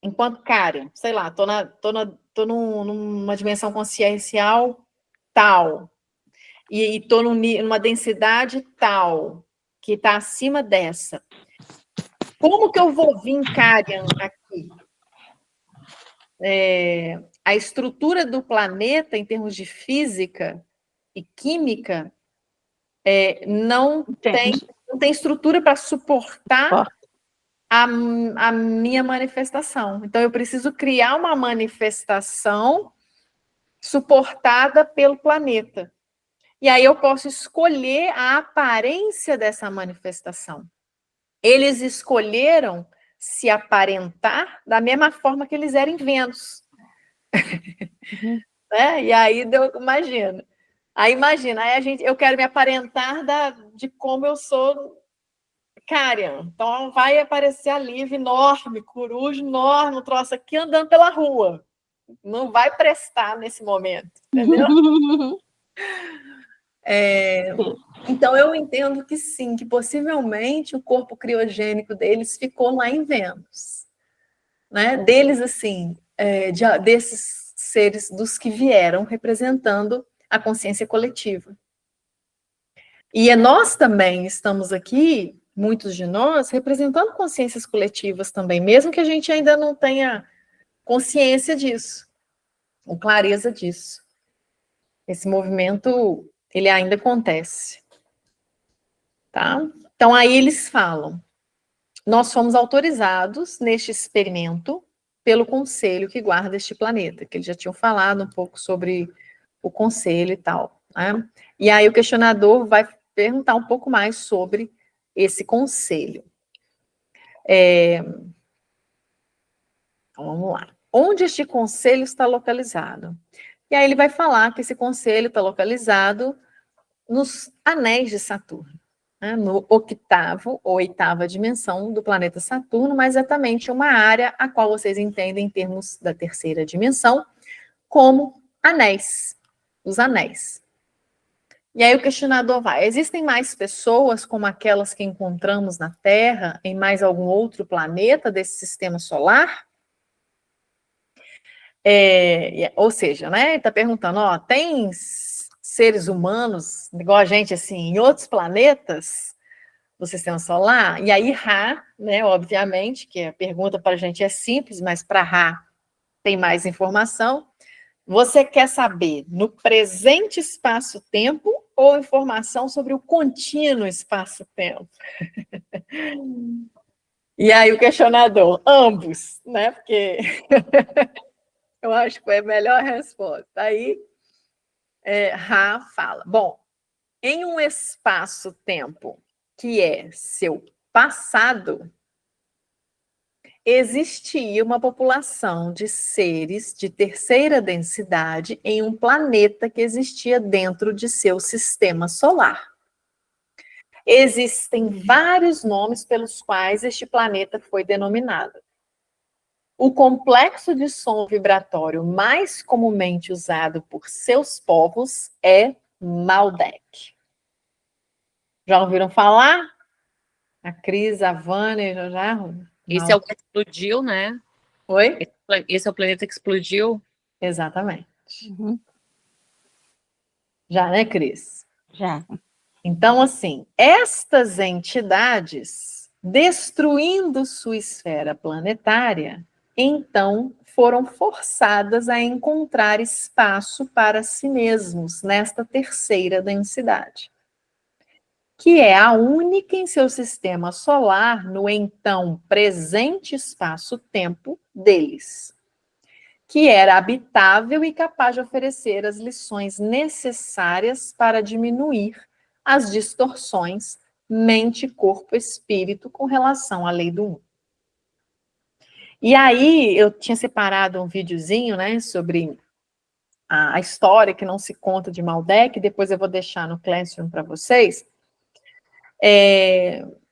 enquanto Karen, sei lá, tô numa dimensão consciencial tal, e estou numa densidade tal, que está acima dessa. Como que eu vou vir, Karen, aqui? A estrutura do planeta, em termos de física e química, não tem estrutura para suportar a minha manifestação. Então, eu preciso criar uma manifestação suportada pelo planeta. E aí eu posso escolher a aparência dessa manifestação. Eles escolheram se aparentar da mesma forma que eles eram em Vênus. Uhum. E aí, imagina. Aí eu quero me aparentar de como eu sou Karen. Então vai aparecer a Liv enorme, coruja enorme, um troço aqui andando pela rua. Não vai prestar nesse momento, entendeu? Então eu entendo que sim, que possivelmente o corpo criogênico deles ficou lá em Vênus. Né? Deles, assim, desses seres dos que vieram representando a consciência coletiva. E nós também estamos aqui, muitos de nós, representando consciências coletivas também, mesmo que a gente ainda não tenha consciência disso, ou clareza disso. Esse movimento, ele ainda acontece. Tá? Então, aí eles falam, nós fomos autorizados neste experimento pelo conselho que guarda este planeta, que eles já tinham falado um pouco sobre o conselho e tal. Né? E aí o questionador vai perguntar um pouco mais sobre esse conselho. Então, vamos lá. Onde este conselho está localizado? E aí ele vai falar que esse conselho está localizado nos anéis de Saturno, né? No octavo ou oitava dimensão do planeta Saturno, mas exatamente uma área a qual vocês entendem em termos da terceira dimensão como anéis, os anéis. E aí o questionador vai, existem mais pessoas como aquelas que encontramos na Terra, em mais algum outro planeta desse sistema solar? Ou seja, né, ele está perguntando, tem seres humanos, igual a gente, assim, em outros planetas do sistema solar? E aí Ra, né, obviamente, que a pergunta para a gente é simples, mas para Ra tem mais informação. Você quer saber no presente espaço-tempo ou informação sobre o contínuo espaço-tempo? E aí o questionador, ambos, né? Porque eu acho que foi a melhor resposta. Aí Ra fala, bom, em um espaço-tempo que é seu passado, existia uma população de seres de terceira densidade em um planeta que existia dentro de seu sistema solar. Existem vários nomes pelos quais este planeta foi denominado. O complexo de som vibratório mais comumente usado por seus povos é Maldek. Já ouviram falar? A Cris, a Vânia, já? Esse é o que explodiu, né? Oi? Esse é o planeta que explodiu? Exatamente. Uhum. Já, né, Cris? Já. Então, assim, estas entidades, destruindo sua esfera planetária, então foram forçadas a encontrar espaço para si mesmos nesta terceira densidade, que é a única em seu sistema solar no então presente espaço-tempo deles, que era habitável e capaz de oferecer as lições necessárias para diminuir as distorções mente, corpo, espírito com relação à lei do um. E aí eu tinha separado um videozinho, né, sobre a história que não se conta de Maldek, depois eu vou deixar no Classroom para vocês.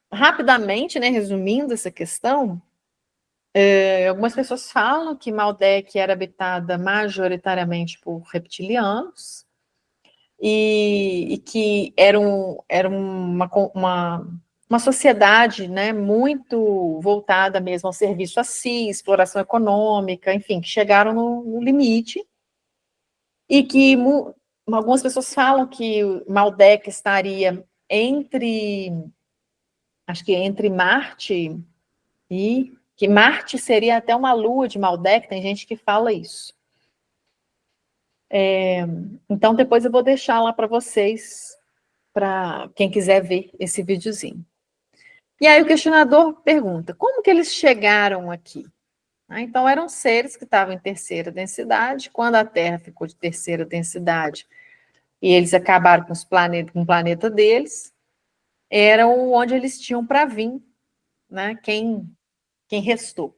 Rapidamente, né, resumindo essa questão, algumas pessoas falam que Maldek era habitada majoritariamente por reptilianos, e que era uma sociedade, né, muito voltada mesmo ao serviço a si, exploração econômica, enfim, que chegaram no limite, e que algumas pessoas falam que Maldek estaria acho que entre Marte e que Marte seria até uma lua de Maldek, tem gente que fala isso. Então, depois eu vou deixar lá para vocês, para quem quiser ver esse videozinho. E aí o questionador pergunta, como que eles chegaram aqui? Então, eram seres que estavam em terceira densidade, quando a Terra ficou de terceira densidade, e eles acabaram com com o planeta deles, eram onde eles tinham para vir, né? Quem restou.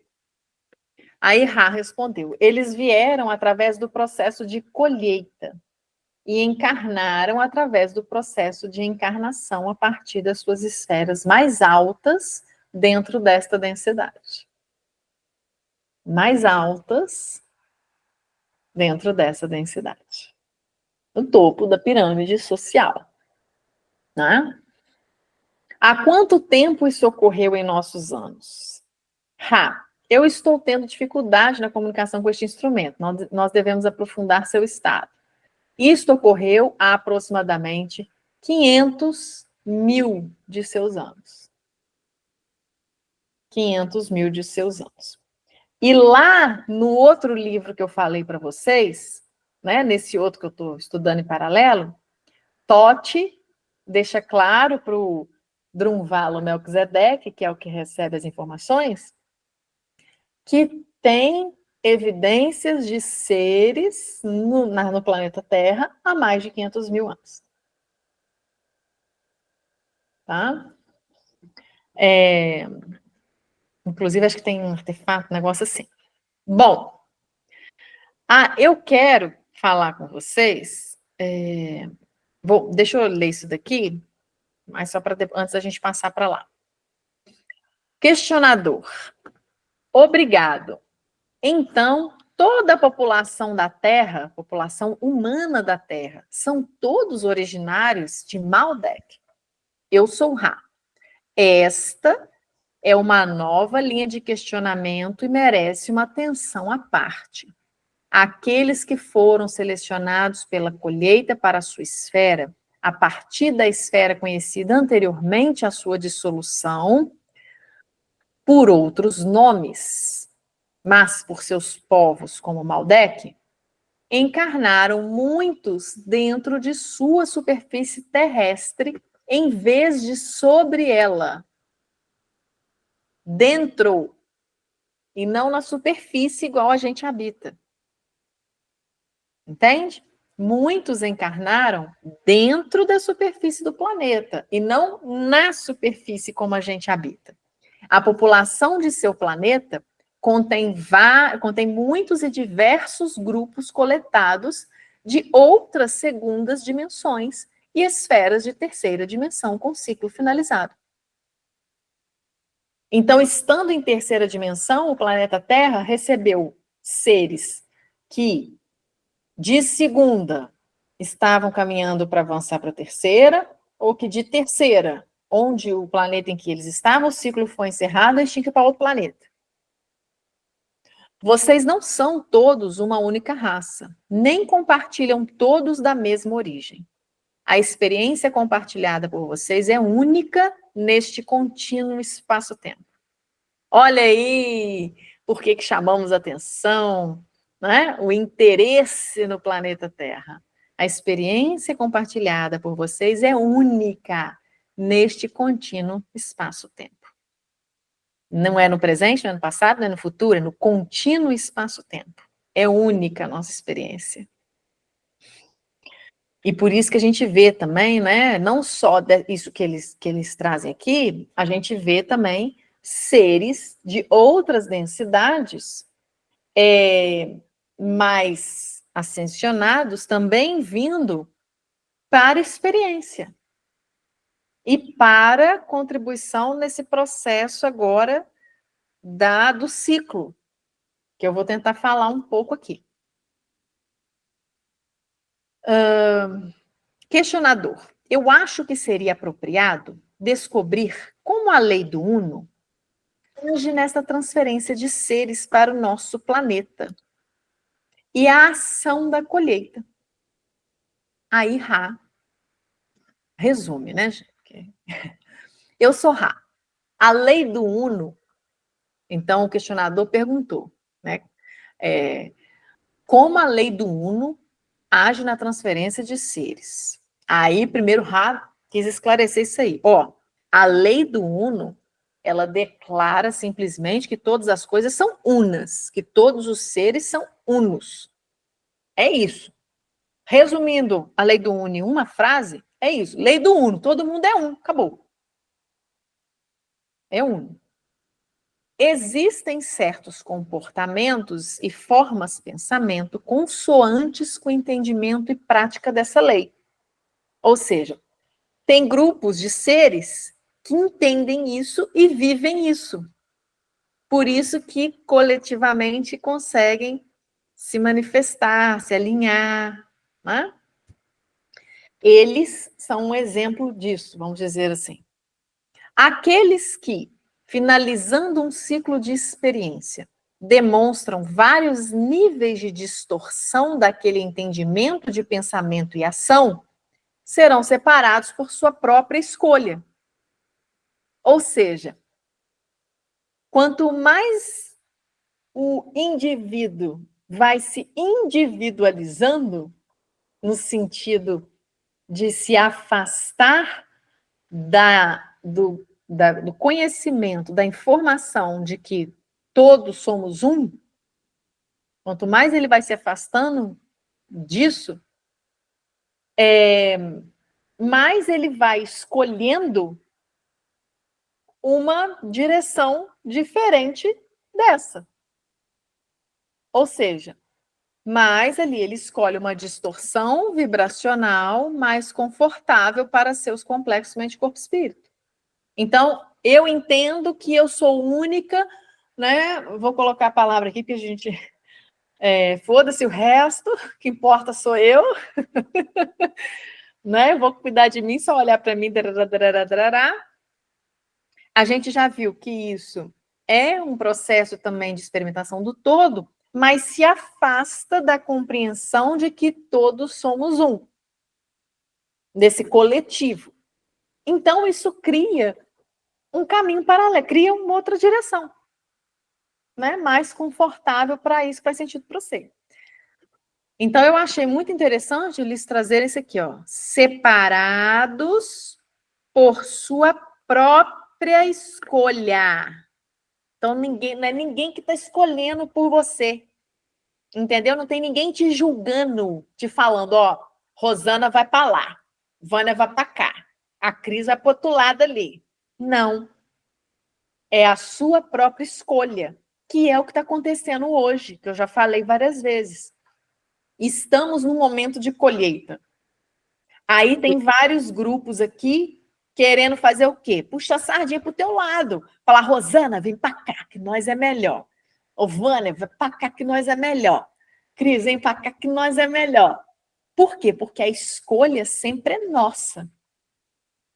Aí Ra respondeu, eles vieram através do processo de colheita, e encarnaram através do processo de encarnação a partir das suas esferas mais altas dentro desta densidade. Mais altas dentro dessa densidade. No topo da pirâmide social. Né? Há quanto tempo isso ocorreu em nossos anos? Eu estou tendo dificuldade na comunicação com este instrumento. Nós devemos aprofundar seu estado. Isto ocorreu há aproximadamente 500 mil de seus anos. 500 mil de seus anos. E lá no outro livro que eu falei para vocês, né, nesse outro que eu estou estudando em paralelo, Tote deixa claro para o Drunvalo Melquisedeque, que é o que recebe as informações, que tem evidências de seres no planeta Terra há mais de 500 mil anos. Tá? Inclusive, acho que tem um artefato, um negócio assim. Bom, eu quero falar com vocês. Deixa eu ler isso daqui, mas só para antes da gente passar para lá. Questionador. Obrigado. Então, toda a população da Terra, população humana da Terra, são todos originários de Maldek. Eu sou Ra. Esta é uma nova linha de questionamento e merece uma atenção à parte. Aqueles que foram selecionados pela colheita para a sua esfera, a partir da esfera conhecida anteriormente à sua dissolução, por outros nomes, mas por seus povos como Maldek, encarnaram muitos dentro de sua superfície terrestre, em vez de sobre ela. Dentro, e não na superfície igual a gente habita. Entende? Muitos encarnaram dentro da superfície do planeta e não na superfície como a gente habita. A população de seu planeta contém muitos e diversos grupos coletados de outras segundas dimensões e esferas de terceira dimensão com ciclo finalizado. Então, estando em terceira dimensão, o planeta Terra recebeu seres que de segunda estavam caminhando para avançar para a terceira, ou que de terceira, onde o planeta em que eles estavam, o ciclo foi encerrado, eles tinham que ir para outro planeta. Vocês não são todos uma única raça, nem compartilham todos da mesma origem. A experiência compartilhada por vocês é única neste contínuo espaço-tempo. Olha aí por que chamamos atenção, né? O interesse no planeta Terra. A experiência compartilhada por vocês é única neste contínuo espaço-tempo. Não é no presente, não é no passado, não é no futuro, é no contínuo espaço-tempo. É única a nossa experiência. E por isso que a gente vê também, né? Não só isso que eles trazem aqui, a gente vê também seres de outras densidades mais ascensionados também vindo para experiência e para contribuição nesse processo agora do ciclo, que eu vou tentar falar um pouco aqui. Questionador. Eu acho que seria apropriado descobrir como a lei do Uno age nessa transferência de seres para o nosso planeta e a ação da colheita. Aí Ra resume, né, gente? Eu sou Ra. A lei do Uno, então o questionador perguntou, né? Como a lei do Uno age na transferência de seres. Aí, primeiro, Ra quis esclarecer isso aí. Ó, a lei do Uno, ela declara simplesmente que todas as coisas são unas, que todos os seres são unos. É isso. Resumindo a lei do Uno em uma frase, é isso. Lei do Uno, todo mundo é um, acabou. É uno. Existem certos comportamentos e formas de pensamento consoantes com o entendimento e prática dessa lei. Ou seja, tem grupos de seres que entendem isso e vivem isso. Por isso que coletivamente conseguem se manifestar, se alinhar, né? Eles são um exemplo disso, vamos dizer assim. Aqueles que, finalizando um ciclo de experiência, demonstram vários níveis de distorção daquele entendimento de pensamento e ação, serão separados por sua própria escolha. Ou seja, quanto mais o indivíduo vai se individualizando, no sentido de se afastar do conhecimento, da informação de que todos somos um, quanto mais ele vai se afastando disso, mais ele vai escolhendo uma direção diferente dessa. Ou seja, mais ali ele escolhe uma distorção vibracional mais confortável para seus complexos mente, corpo e espírito. Então, eu entendo que eu sou única, né? Vou colocar a palavra aqui, porque a gente... foda-se o resto, o que importa sou eu. Né? Eu vou cuidar de mim, só olhar para mim. A gente já viu que isso é um processo também de experimentação do todo, mas se afasta da compreensão de que todos somos um, desse coletivo. Então, isso cria um caminho paralelo, cria uma outra direção, né? Mais confortável para isso, faz sentido para você. Então, eu achei muito interessante eles trazerem isso aqui, ó, separados por sua própria escolha. Então, não é ninguém que está escolhendo por você, entendeu? Não tem ninguém te julgando, te falando, ó, Rosana vai para lá, Vânia vai para cá, a Cris vai para outro lado ali. Não. É a sua própria escolha, que é o que está acontecendo hoje, que eu já falei várias vezes. Estamos num momento de colheita. Aí tem vários grupos aqui querendo fazer o quê? Puxa a sardinha para o teu lado. Falar, Rosana, vem para cá, que nós é melhor. Ô, Vânia, vem para cá, que nós é melhor. Cris, vem para cá, que nós é melhor. Por quê? Porque a escolha sempre é nossa.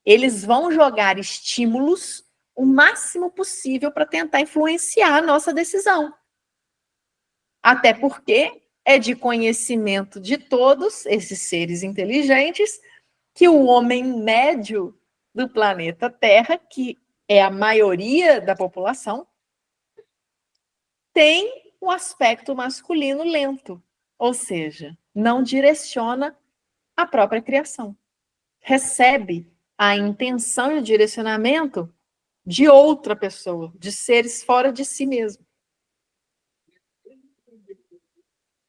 Eles vão jogar estímulos o máximo possível para tentar influenciar a nossa decisão. Até porque é de conhecimento de todos esses seres inteligentes que o homem médio do planeta Terra, que é a maioria da população, tem um aspecto masculino lento, ou seja, não direciona a própria criação. Recebe a intenção e o direcionamento de outra pessoa, de seres fora de si mesmo.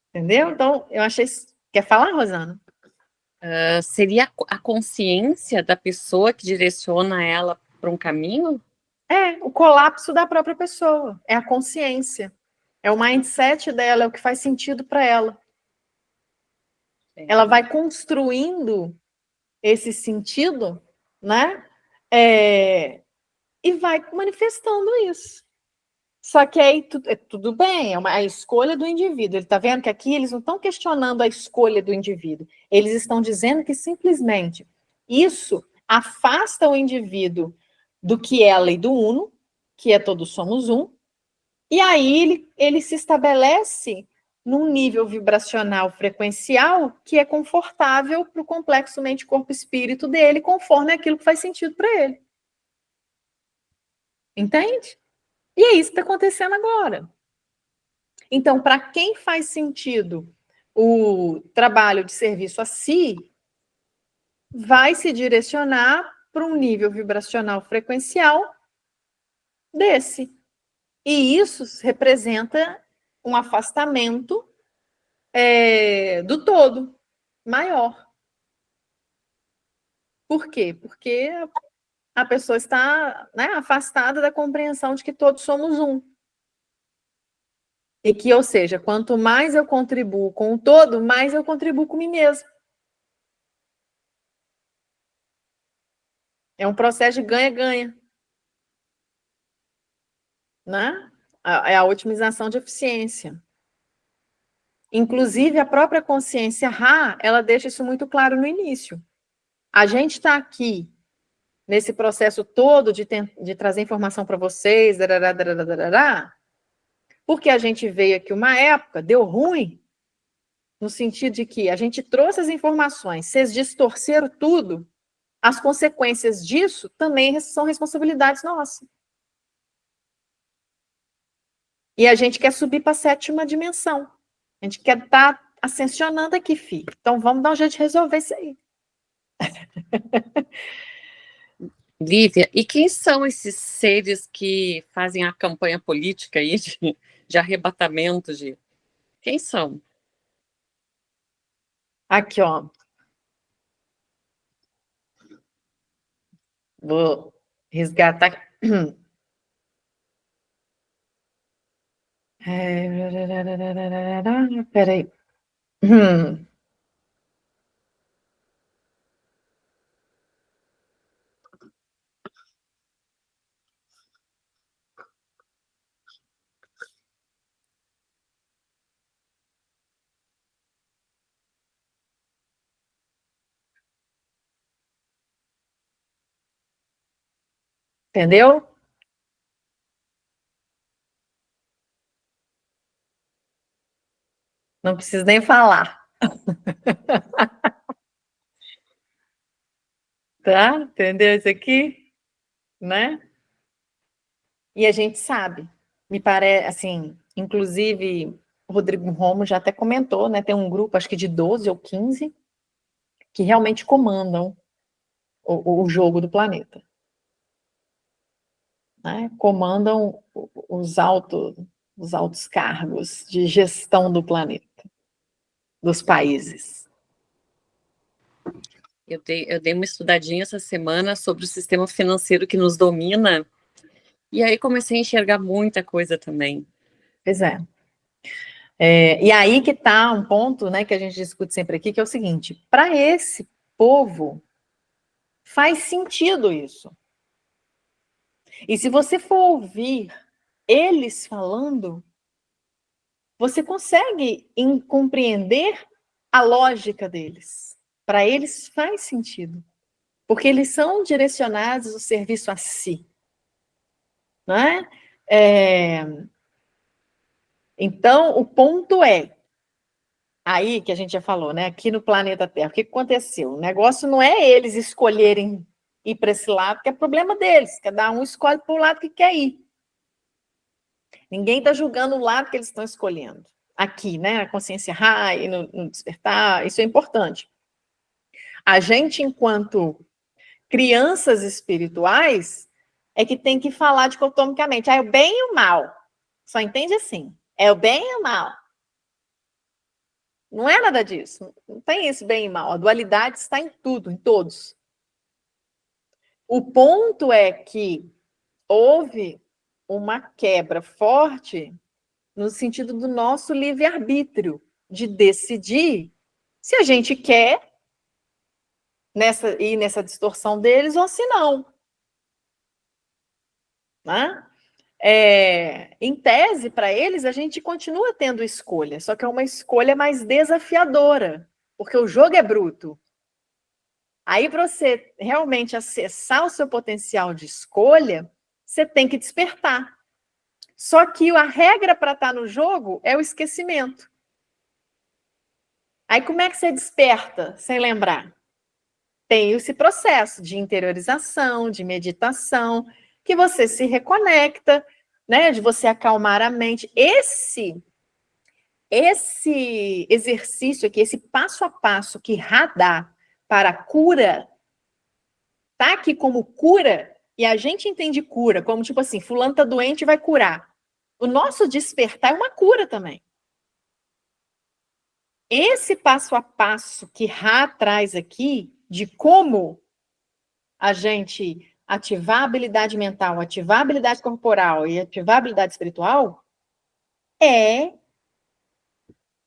Entendeu? Então, eu achei... Quer falar, Rosana? Seria a consciência da pessoa que direciona ela para um caminho? É, o colapso da própria pessoa. É a consciência. É o mindset dela, é o que faz sentido para ela. Ela vai construindo esse sentido, né? E vai manifestando isso. Só que aí tudo bem, é a escolha do indivíduo. Ele está vendo que aqui eles não estão questionando a escolha do indivíduo. Eles estão dizendo que simplesmente isso afasta o indivíduo do que é a lei do uno, que é todos somos um, e aí ele se estabelece num nível vibracional frequencial que é confortável para o complexo mente-corpo-espírito dele, conforme aquilo que faz sentido para ele. Entende? E é isso que está acontecendo agora. Então, para quem faz sentido o trabalho de serviço a si, vai se direcionar para um nível vibracional frequencial desse. E isso representa um afastamento do todo, maior. Por quê? Porque a pessoa está, né, afastada da compreensão de que todos somos um. E que, ou seja, quanto mais eu contribuo com o todo, mais eu contribuo com mim mesmo. É um processo de ganha-ganha. Né? É a otimização de eficiência. Inclusive, a própria consciência Ra, ela deixa isso muito claro no início. A gente está aqui, nesse processo todo de trazer informação para vocês, porque a gente veio aqui uma época, deu ruim, no sentido de que a gente trouxe as informações, vocês distorceram tudo, as consequências disso também são responsabilidades nossas. E a gente quer subir para a 7ª dimensão. A gente quer estar ascensionando aqui, filho. Então vamos dar um jeito de resolver isso aí. Lívia, e quem são esses seres que fazem a campanha política aí de arrebatamento de... Quem são? Aqui, ó. Vou resgatar. Peraí. Entendeu? Não preciso nem falar. Tá? Entendeu isso aqui? Né? E a gente sabe. Me parece, assim, inclusive, o Rodrigo Romo já até comentou, né? Tem um grupo, acho que de 12 ou 15, que realmente comandam o jogo do planeta. Né? Comandam os altos cargos de gestão do planeta, dos países. Eu dei uma estudadinha essa semana sobre o sistema financeiro que nos domina, e aí comecei a enxergar muita coisa também. Pois é. E aí que está um ponto, né, que a gente discute sempre aqui, que é o seguinte: para esse povo, faz sentido isso. E se você for ouvir eles falando, você consegue compreender a lógica deles. Para eles faz sentido. Porque eles são direcionados ao serviço a si. Né? Então, o ponto é, aí que a gente já falou, né? Aqui no planeta Terra, o que aconteceu? O negócio não é eles escolherem ir para esse lado, que é problema deles. Cada um escolhe para o lado que quer ir. Ninguém está julgando o lado que eles estão escolhendo. Aqui, né? A consciência Ra, no despertar, isso é importante. A gente, enquanto crianças espirituais, é que tem que falar dicotomicamente. É o bem e o mal. Só entende assim. É o bem e o mal. Não é nada disso. Não tem esse bem e mal. A dualidade está em tudo, em todos. O ponto é que houve uma quebra forte no sentido do nosso livre-arbítrio, de decidir se a gente quer ir nessa distorção deles ou se não. Né? Em tese, para eles, a gente continua tendo escolha, só que é uma escolha mais desafiadora, porque o jogo é bruto. Aí, para você realmente acessar o seu potencial de escolha, você tem que despertar. Só que a regra para estar no jogo é o esquecimento. Aí, como é que você desperta sem lembrar? Tem esse processo de interiorização, de meditação, que você se reconecta, né? De você acalmar a mente. Esse exercício aqui, esse passo a passo que Ra dá para a cura, tá aqui como cura, e a gente entende cura como tipo assim, fulano tá doente e vai curar. O nosso despertar é uma cura também. Esse passo a passo que Ra traz aqui, de como a gente ativar a habilidade mental, ativar a habilidade corporal e ativar a habilidade espiritual, é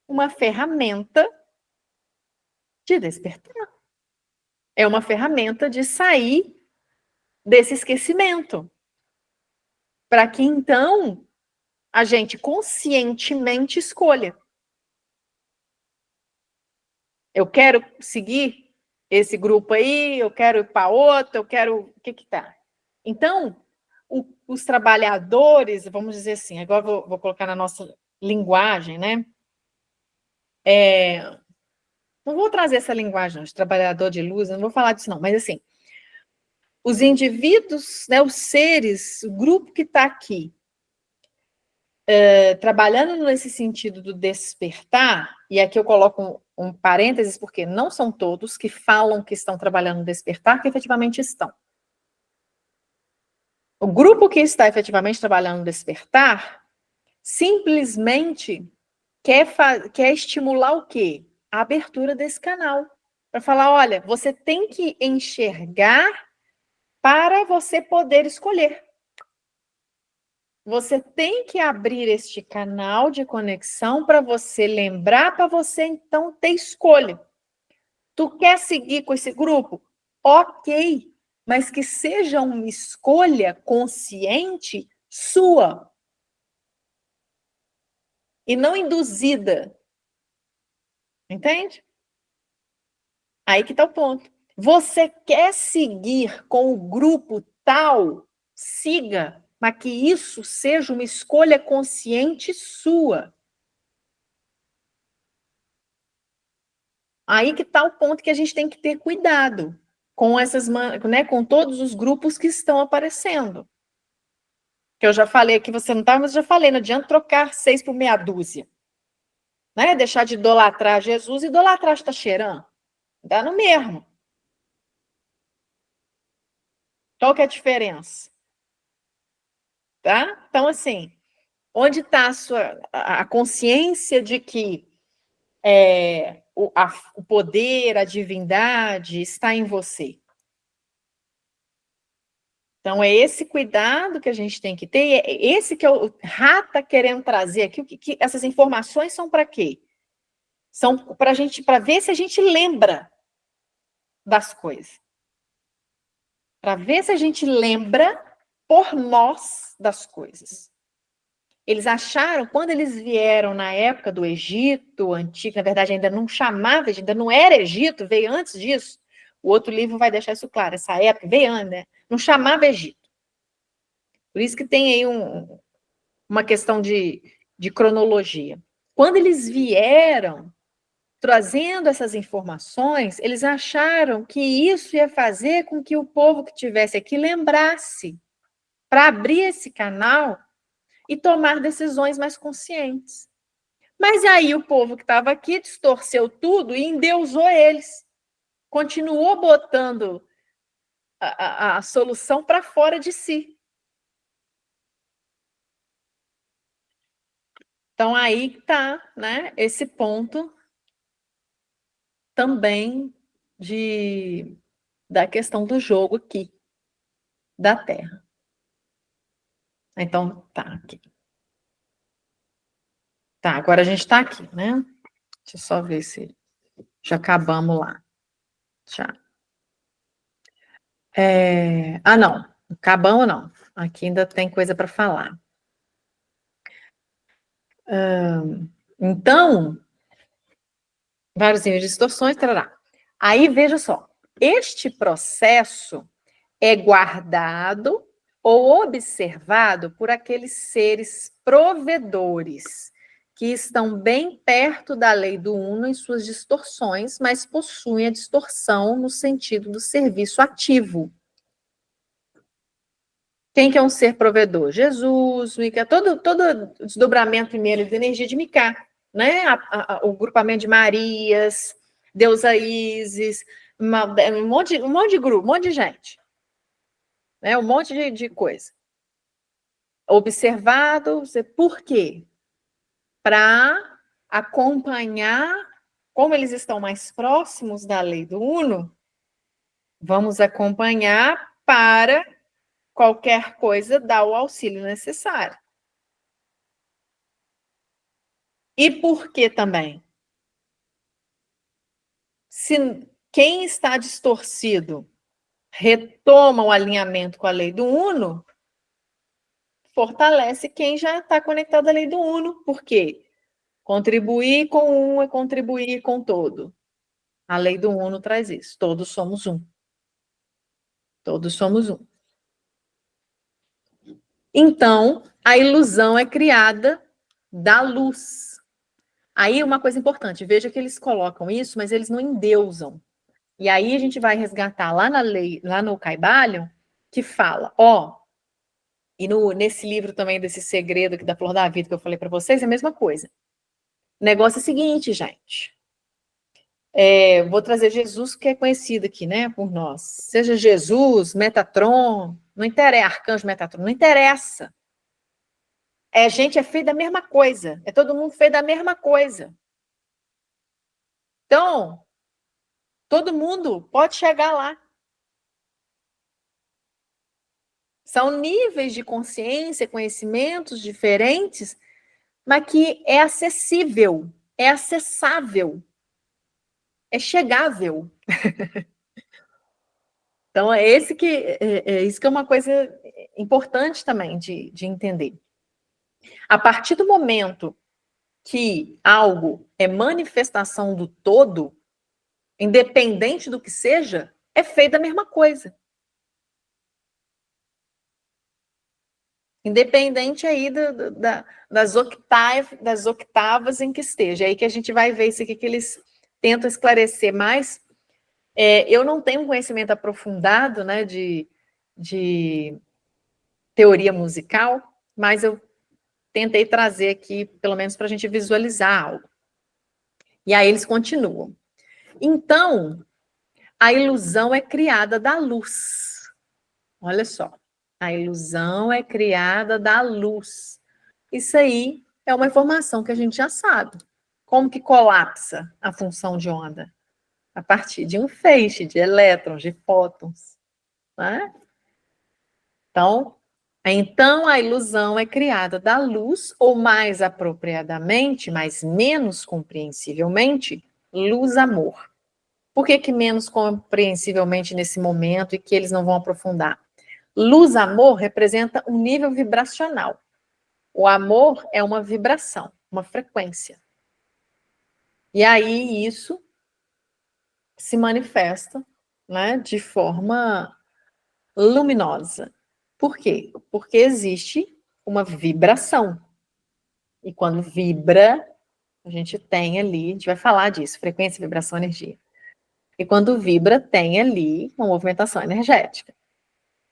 uma ferramenta de despertar. É uma ferramenta de sair desse esquecimento. Para que, então, a gente conscientemente escolha. Eu quero seguir esse grupo aí, eu quero ir para outro, eu quero... O que que tá? Então, os trabalhadores, vamos dizer assim, agora vou colocar na nossa linguagem, né? Não vou trazer essa linguagem de trabalhador de luz, não vou falar disso não, mas assim, os indivíduos, né, os seres, o grupo que está aqui, trabalhando nesse sentido do despertar, e aqui eu coloco um parênteses, porque não são todos que falam que estão trabalhando no despertar, que efetivamente estão. O grupo que está efetivamente trabalhando no despertar, simplesmente quer estimular o quê? A abertura desse canal. Para falar, olha, você tem que enxergar para você poder escolher. Você tem que abrir este canal de conexão para você lembrar, para você então ter escolha. Tu quer seguir com esse grupo? Ok, mas que seja uma escolha consciente sua e não induzida. Entende? Aí que está o ponto. Você quer seguir com o grupo tal? Siga, mas que isso seja uma escolha consciente sua. Aí que está o ponto que a gente tem que ter cuidado com essas, né, com todos os grupos que estão aparecendo. Que eu já falei aqui, você não estava, mas eu já falei, não adianta trocar 6 por meia dúzia. Né? Deixar de idolatrar Jesus e idolatrar Taxerã. Dá no mesmo. Qual que é a diferença? Tá? Então, assim, onde está a consciência de que o poder, a divindade está em você? Então, é esse cuidado que a gente tem que ter, é esse que o Ra está querendo trazer aqui. Essas informações são para quê? São para ver se a gente lembra das coisas. Para ver se a gente lembra por nós das coisas. Eles acharam, quando eles vieram na época do Egito antigo, na verdade ainda não chamava, ainda não era Egito, veio antes disso. O outro livro vai deixar isso claro, essa época veio antes, né? Não chamava Egito. Por isso que tem aí uma questão de cronologia. Quando eles vieram trazendo essas informações, eles acharam que isso ia fazer com que o povo que estivesse aqui lembrasse para abrir esse canal e tomar decisões mais conscientes. Mas aí o povo que estava aqui distorceu tudo e endeusou eles. Continuou botando a solução para fora de si. Então aí está, né, esse ponto também da questão do jogo aqui, da Terra. Então, tá aqui. Tá, agora a gente está aqui, né? Deixa eu só ver se já acabamos lá. Já. Não. Acabamos não. Aqui ainda tem coisa para falar. Então, vários níveis de distorções, tarará. Aí, veja só, este processo é guardado ou observado por aqueles seres provedores que estão bem perto da lei do uno em suas distorções, mas possuem a distorção no sentido do serviço ativo. Quem que é um ser provedor? Jesus, Mica, todo o desdobramento primeiro de energia de Mica, né? O grupamento de Marias, Deusa Ísis, um monte de grupo, um monte de gente. Né? Um monte de coisa. Observado, por quê? Para acompanhar, como eles estão mais próximos da lei do Uno, vamos acompanhar para qualquer coisa dar o auxílio necessário. E por que também? Se quem está distorcido retoma o alinhamento com a lei do Uno, fortalece quem já está conectado à lei do Uno. Por quê? Contribuir com um é contribuir com todo. A lei do Uno traz isso. Todos somos um. Todos somos um. Então, a ilusão é criada da luz. Aí, uma coisa importante, veja que eles colocam isso, mas eles não endeusam. E aí a gente vai resgatar lá na lei, lá no Caibalion, que fala, e nesse livro também desse segredo aqui da Flor da Vida que eu falei para vocês, é a mesma coisa. O negócio é o seguinte, gente. Vou trazer Jesus, que é conhecido aqui, né, por nós. Seja Jesus, Metatron, não interessa, Arcanjo Metatron, não interessa. Gente é feito da mesma coisa. É todo mundo feito da mesma coisa. Então, todo mundo pode chegar lá. São níveis de consciência, conhecimentos diferentes, mas que é acessível, é acessável, é chegável. Então, isso que é uma coisa importante também de entender. A partir do momento que algo é manifestação do todo, independente do que seja, é feito da mesma coisa. Independente aí das octavas em que esteja. É aí que a gente vai ver isso aqui que eles tentam esclarecer mais. Eu não tenho um conhecimento aprofundado, né, de teoria musical, mas eu tentei trazer aqui, pelo menos para a gente visualizar algo. E aí eles continuam. Então, a ilusão é criada da luz. Olha só. A ilusão é criada da luz. Isso aí é uma informação que a gente já sabe. Como que colapsa a função de onda? A partir de um feixe de elétrons, de fótons. Né? Então, a ilusão é criada da luz, ou mais apropriadamente, mas menos compreensivelmente, luz-amor. Por que menos compreensivelmente nesse momento e que eles não vão aprofundar? Luz-amor representa um nível vibracional. O amor é uma vibração, uma frequência. E aí isso se manifesta, né, de forma luminosa. Por quê? Porque existe uma vibração. E quando vibra, a gente tem ali, a gente vai falar disso, frequência, vibração, energia. E quando vibra, tem ali uma movimentação energética.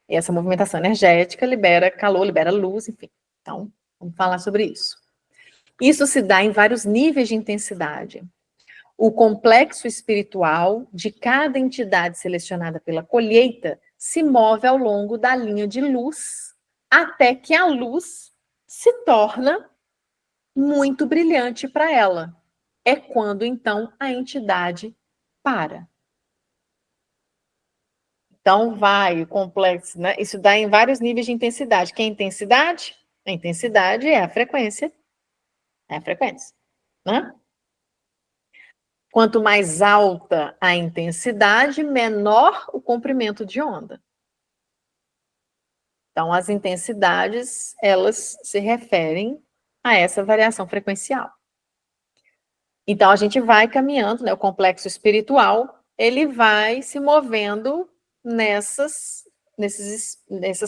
E essa movimentação energética libera calor, libera luz, enfim. Então, vamos falar sobre isso. Isso se dá em vários níveis de intensidade. O complexo espiritual de cada entidade selecionada pela colheita se move ao longo da linha de luz, até que a luz se torna muito brilhante para ela. É quando, então, a entidade para. Então, vai o complexo, né? Isso dá em vários níveis de intensidade. Que é a intensidade? A intensidade é a frequência. É a frequência, né? Quanto mais alta a intensidade, menor o comprimento de onda. Então, as intensidades, elas se referem a essa variação frequencial. Então, a gente vai caminhando, né? O complexo espiritual, ele vai se movendo nessas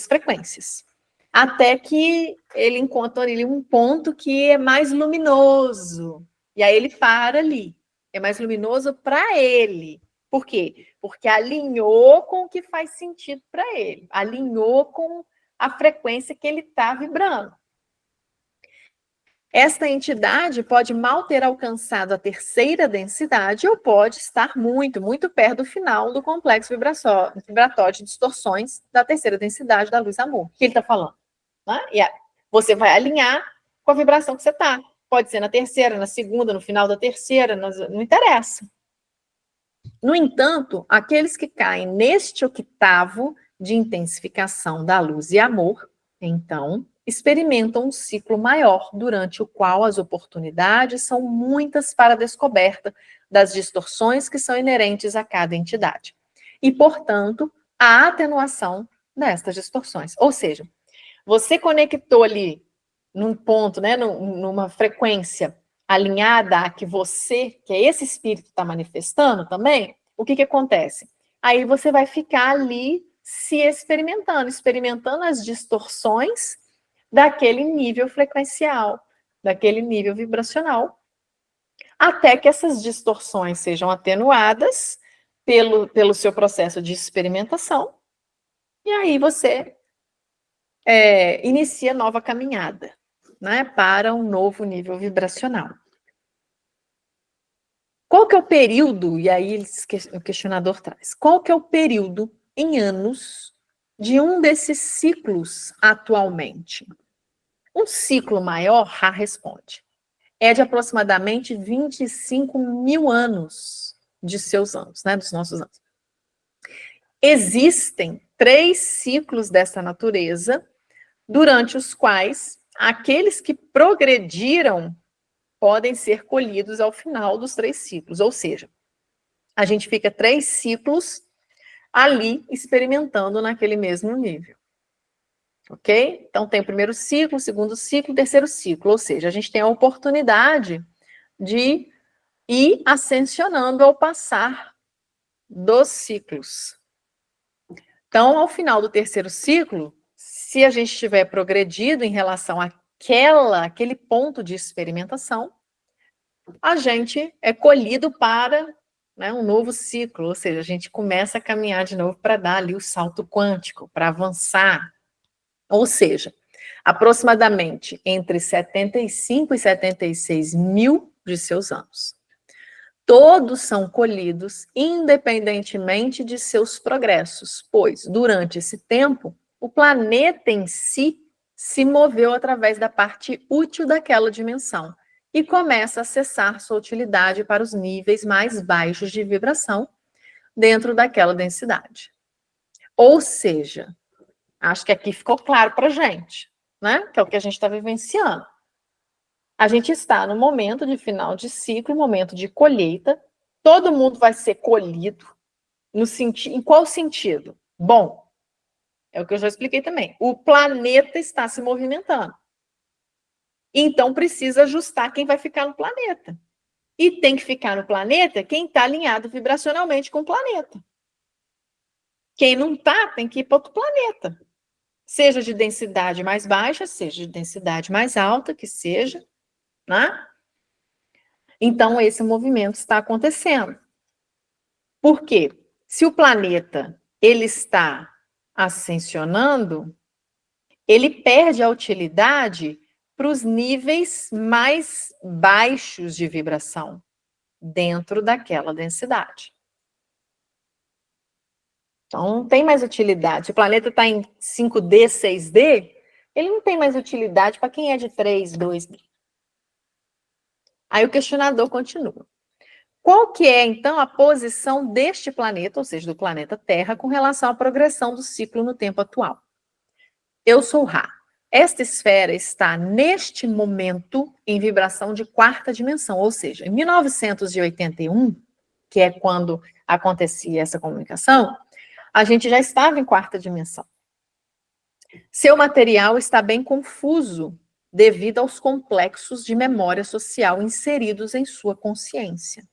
frequências. Até que ele encontra ali um ponto que é mais luminoso. E aí ele para ali. É mais luminoso para ele. Por quê? Porque alinhou com o que faz sentido para ele. Alinhou com a frequência que ele está vibrando. Esta entidade pode mal ter alcançado a terceira densidade ou pode estar muito, muito perto do final do complexo vibratório de distorções da terceira densidade da luz-amor. O que ele está falando? Né? E você vai alinhar com a vibração que você está. Pode ser na terceira, na segunda, no final da terceira, não interessa. No entanto, aqueles que caem neste octavo de intensificação da luz e amor, então, experimentam um ciclo maior, durante o qual as oportunidades são muitas para a descoberta das distorções que são inerentes a cada entidade. E, portanto, a atenuação destas distorções. Ou seja, você conectou ali num ponto, né, numa frequência alinhada a que é esse espírito está manifestando também, o que acontece? Aí você vai ficar ali se experimentando as distorções daquele nível frequencial, daquele nível vibracional, até que essas distorções sejam atenuadas pelo seu processo de experimentação, e aí você inicia nova caminhada, né, para um novo nível vibracional. Qual que é o período, e aí o questionador traz, qual que é o período em anos de um desses ciclos atualmente? Um ciclo maior, Ra responde, é de aproximadamente 25 mil anos de seus anos, né, dos nossos anos. Existem 3 ciclos dessa natureza, durante os quais aqueles que progrediram podem ser colhidos ao final dos 3 ciclos, ou seja, a gente fica 3 ciclos ali experimentando naquele mesmo nível. Ok? Então tem o primeiro ciclo, o segundo ciclo, o terceiro ciclo, ou seja, a gente tem a oportunidade de ir ascensionando ao passar dos ciclos. Então, ao final do terceiro ciclo, se a gente estiver progredido em relação àquele ponto de experimentação, a gente é colhido para, né, um novo ciclo, ou seja, a gente começa a caminhar de novo para dar ali o salto quântico, para avançar. Ou seja, aproximadamente entre 75 e 76 mil de seus anos. Todos são colhidos independentemente de seus progressos, pois, durante esse tempo, o planeta em si se moveu através da parte útil daquela dimensão e começa a acessar sua utilidade para os níveis mais baixos de vibração dentro daquela densidade. Ou seja, acho que aqui ficou claro para a gente, né? Que é o que a gente está vivenciando. A gente está no momento de final de ciclo, momento de colheita. Todo mundo vai ser colhido. Em qual sentido? Bom, é o que eu já expliquei também. O planeta está se movimentando. Então, precisa ajustar quem vai ficar no planeta. E tem que ficar no planeta quem está alinhado vibracionalmente com o planeta. Quem não está, tem que ir para outro planeta. Seja de densidade mais baixa, seja de densidade mais alta, que seja, né? Então, esse movimento está acontecendo. Por quê? Se o planeta ele está ascensionando, ele perde a utilidade para os níveis mais baixos de vibração dentro daquela densidade. Então, não tem mais utilidade. Se o planeta está em 5D, 6D, ele não tem mais utilidade para quem é de 3, 2D. Aí o questionador continua. Qual que é, então, a posição deste planeta, ou seja, do planeta Terra, com relação à progressão do ciclo no tempo atual? Eu sou Ra. Esta esfera está, neste momento, em vibração de 4ª dimensão, ou seja, em 1981, que é quando acontecia essa comunicação, a gente já estava em 4ª dimensão. Seu material está bem confuso devido aos complexos de memória social inseridos em sua consciência.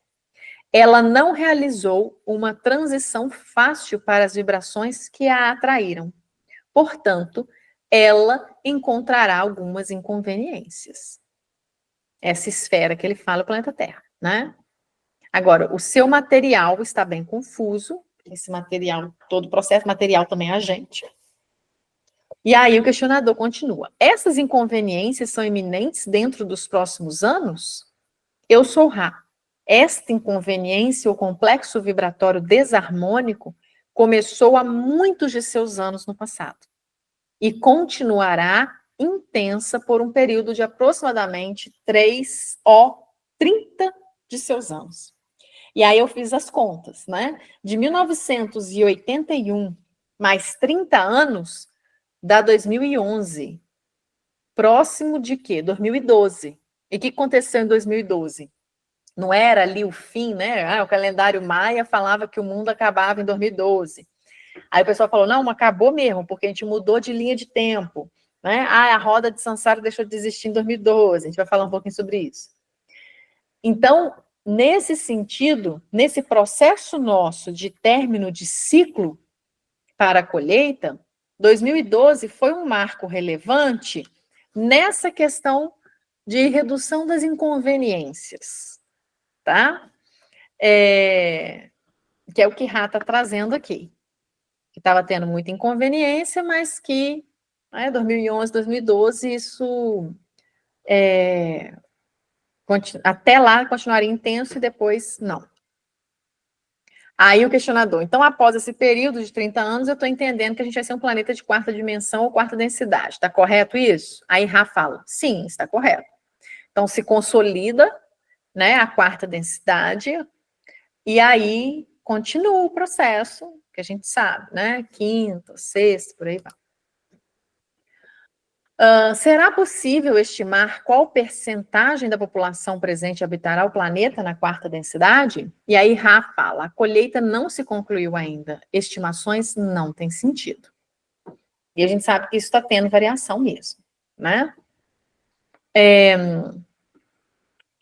Ela não realizou uma transição fácil para as vibrações que a atraíram. Portanto, ela encontrará algumas inconveniências. Essa esfera que ele fala, o planeta Terra, né? Agora, o seu material está bem confuso, esse material, todo o processo material também é a gente. E aí o questionador continua. Essas inconveniências são iminentes dentro dos próximos anos? Eu sou Ra. Esta inconveniência, o complexo vibratório desarmônico, começou há muitos de seus anos no passado e continuará intensa por um período de aproximadamente 3 ou 30 de seus anos. E aí eu fiz as contas, né? De 1981 mais 30 anos dá 2011. Próximo de quê? 2012. E o que aconteceu em 2012? Não era ali o fim, né? O calendário maia falava que o mundo acabava em 2012. Aí o pessoal falou, não, acabou mesmo, porque a gente mudou de linha de tempo, né? A roda de Sansara deixou de existir em 2012. A gente vai falar um pouquinho sobre isso. Então, nesse sentido, nesse processo nosso de término de ciclo para a colheita, 2012 foi um marco relevante nessa questão de redução das inconveniências, tá? Que é o que Rá está trazendo aqui. Que estava tendo muita inconveniência, mas que 2011, 2012, isso até lá continuaria intenso e depois não. Aí o questionador, então após esse período de 30 anos, eu estou entendendo que a gente vai ser um planeta de quarta dimensão ou quarta densidade, está correto isso? Aí Rá fala, sim, está correto. Então se consolida, né, a quarta densidade, e aí continua o processo, que a gente sabe, né, quinta, sexta, por aí vai. Será possível estimar qual percentagem da população presente habitará o planeta na quarta densidade? E aí Rá fala, a colheita não se concluiu ainda, estimações não têm sentido. E a gente sabe que isso está tendo variação mesmo, né?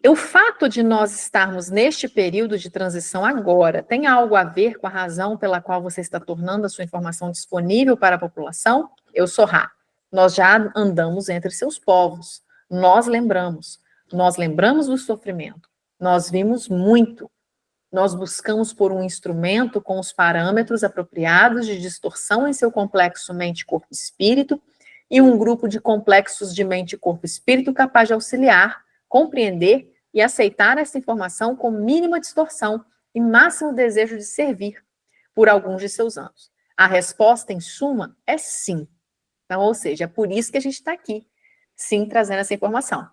O fato de nós estarmos neste período de transição agora tem algo a ver com a razão pela qual você está tornando a sua informação disponível para a população? Eu sou Rá. Nós já andamos entre seus povos. Nós lembramos do sofrimento. Nós vimos muito. Nós buscamos por um instrumento com os parâmetros apropriados de distorção em seu complexo mente-corpo-espírito e um grupo de complexos de mente-corpo-espírito capaz de auxiliar, compreender e aceitar essa informação com mínima distorção e máximo desejo de servir por alguns de seus anos. A resposta, em suma, é sim. Então, ou seja, é por isso que a gente está aqui, sim, trazendo essa informação.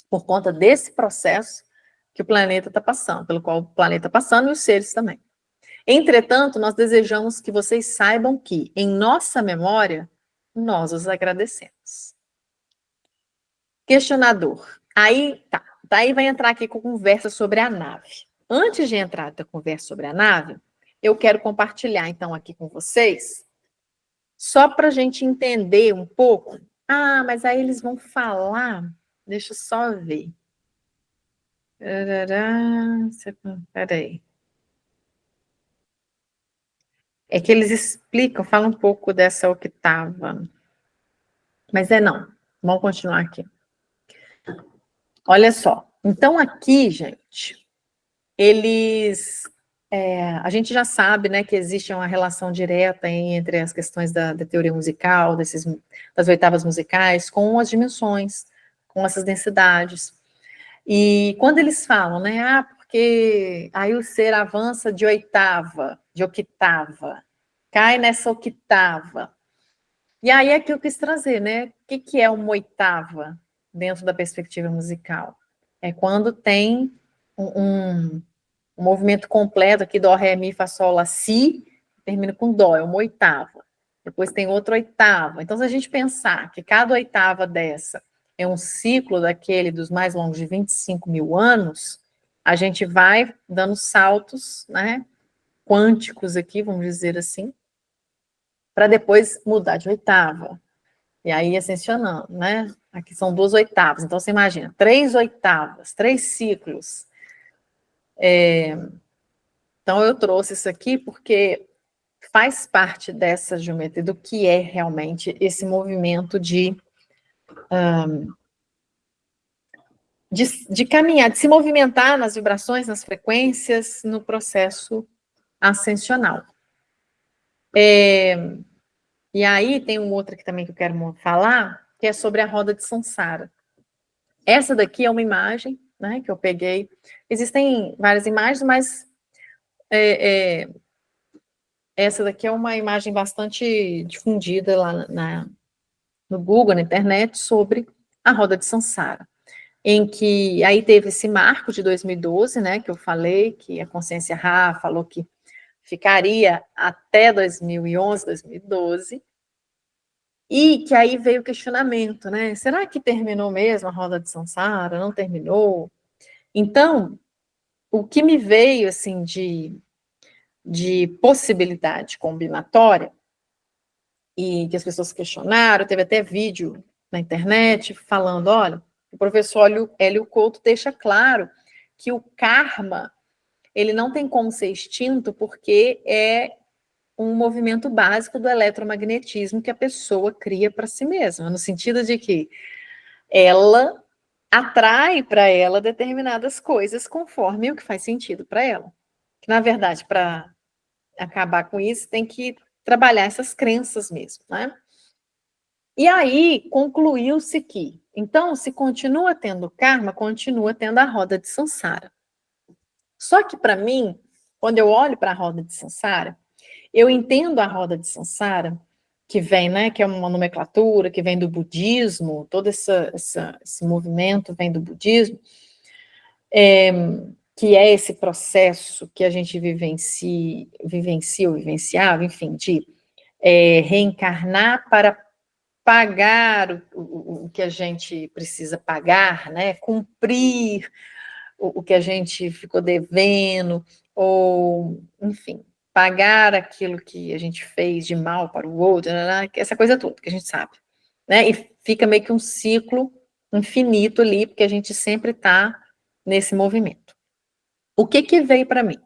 Por conta desse processo que o planeta está passando, pelo qual o planeta está passando e os seres também. Entretanto, nós desejamos que vocês saibam que, em nossa memória, nós os agradecemos. Questionador. Aí, tá. Daí vai entrar aqui com conversa sobre a nave. Antes de entrar na conversa sobre a nave, eu quero compartilhar, então, aqui com vocês, só para a gente entender um pouco. Mas aí eles vão falar. Deixa eu só ver. Peraí. É que eles explicam, falam um pouco dessa octava. Mas não. Vamos continuar aqui. Olha só. Então, aqui, gente, a gente já sabe, né, que existe uma relação direta entre as questões da teoria musical, das oitavas musicais, com as dimensões, com essas densidades. E quando eles falam, né, porque aí o ser avança de octava, cai nessa octava. E aí é que eu quis trazer, né, o que é uma oitava dentro da perspectiva musical? É quando tem um movimento completo aqui, dó, ré, mi, fá, sol, lá, si, termina com dó, é uma oitava. Depois tem outra oitava. Então, se a gente pensar que cada oitava dessa é um ciclo daquele dos mais longos de 25 mil anos, a gente vai dando saltos, né, quânticos aqui, vamos dizer assim, para depois mudar de oitava. E aí ascensionando, né? Aqui são 2 oitavas, então você imagina, 3 oitavas, 3 ciclos. Então eu trouxe isso aqui porque faz parte dessa geometria, do que é realmente esse movimento de caminhar, de se movimentar nas vibrações, nas frequências, no processo ascensional. E aí tem um outro aqui também que eu quero falar, que é sobre a roda de Sansara. Essa daqui é uma imagem, né, que eu peguei. Existem várias imagens, mas essa daqui é uma imagem bastante difundida lá no Google, na internet, sobre a roda de Sansara, em que aí teve esse marco de 2012, né, que eu falei, que a Consciência Ra falou que ficaria até 2011, 2012, e que aí veio o questionamento, né, será que terminou mesmo a roda de Sansara? Não terminou? Então, o que me veio, assim, de possibilidade combinatória, e que as pessoas questionaram, teve até vídeo na internet falando, olha, o professor Hélio Couto deixa claro que o karma, ele não tem como ser extinto porque é um movimento básico do eletromagnetismo que a pessoa cria para si mesma, no sentido de que ela atrai para ela determinadas coisas conforme o que faz sentido para ela. Que, na verdade, para acabar com isso, tem que trabalhar essas crenças mesmo, né? E aí, concluiu-se que, então, se continua tendo karma, continua tendo a roda de Sansara. Só que, para mim, quando eu olho para a roda de Sansara, eu entendo a roda de Sansara, que vem, né, que é uma nomenclatura, que vem do budismo, todo esse movimento vem do budismo, que é esse processo que a gente vivenciava, enfim, de reencarnar para pagar o que a gente precisa pagar, né? Cumprir o que a gente ficou devendo, ou, enfim, pagar aquilo que a gente fez de mal para o outro, essa coisa toda que a gente sabe, né? E fica meio que um ciclo infinito ali, porque a gente sempre está nesse movimento. O que veio para mim?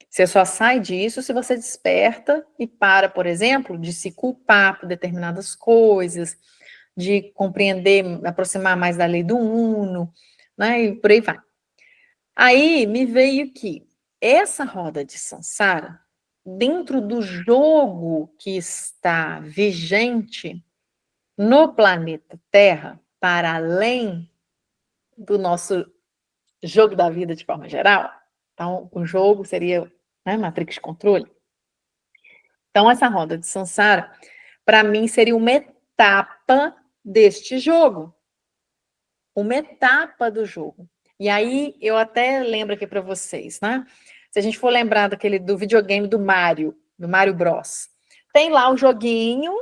Você só sai disso se você desperta e para, por exemplo, de se culpar por determinadas coisas, de compreender, aproximar mais da lei do uno, né? E por aí vai. Aí me veio que essa roda de Sansara, dentro do jogo que está vigente no planeta Terra, para além do nosso jogo da vida de forma geral, então o jogo seria, né, Matrix Controle. Então, essa roda de Sansara, para mim, seria uma etapa deste jogo. Uma etapa do jogo. E aí, eu até lembro aqui para vocês, né? Se a gente for lembrar do videogame do Mario Bros. Tem lá o joguinho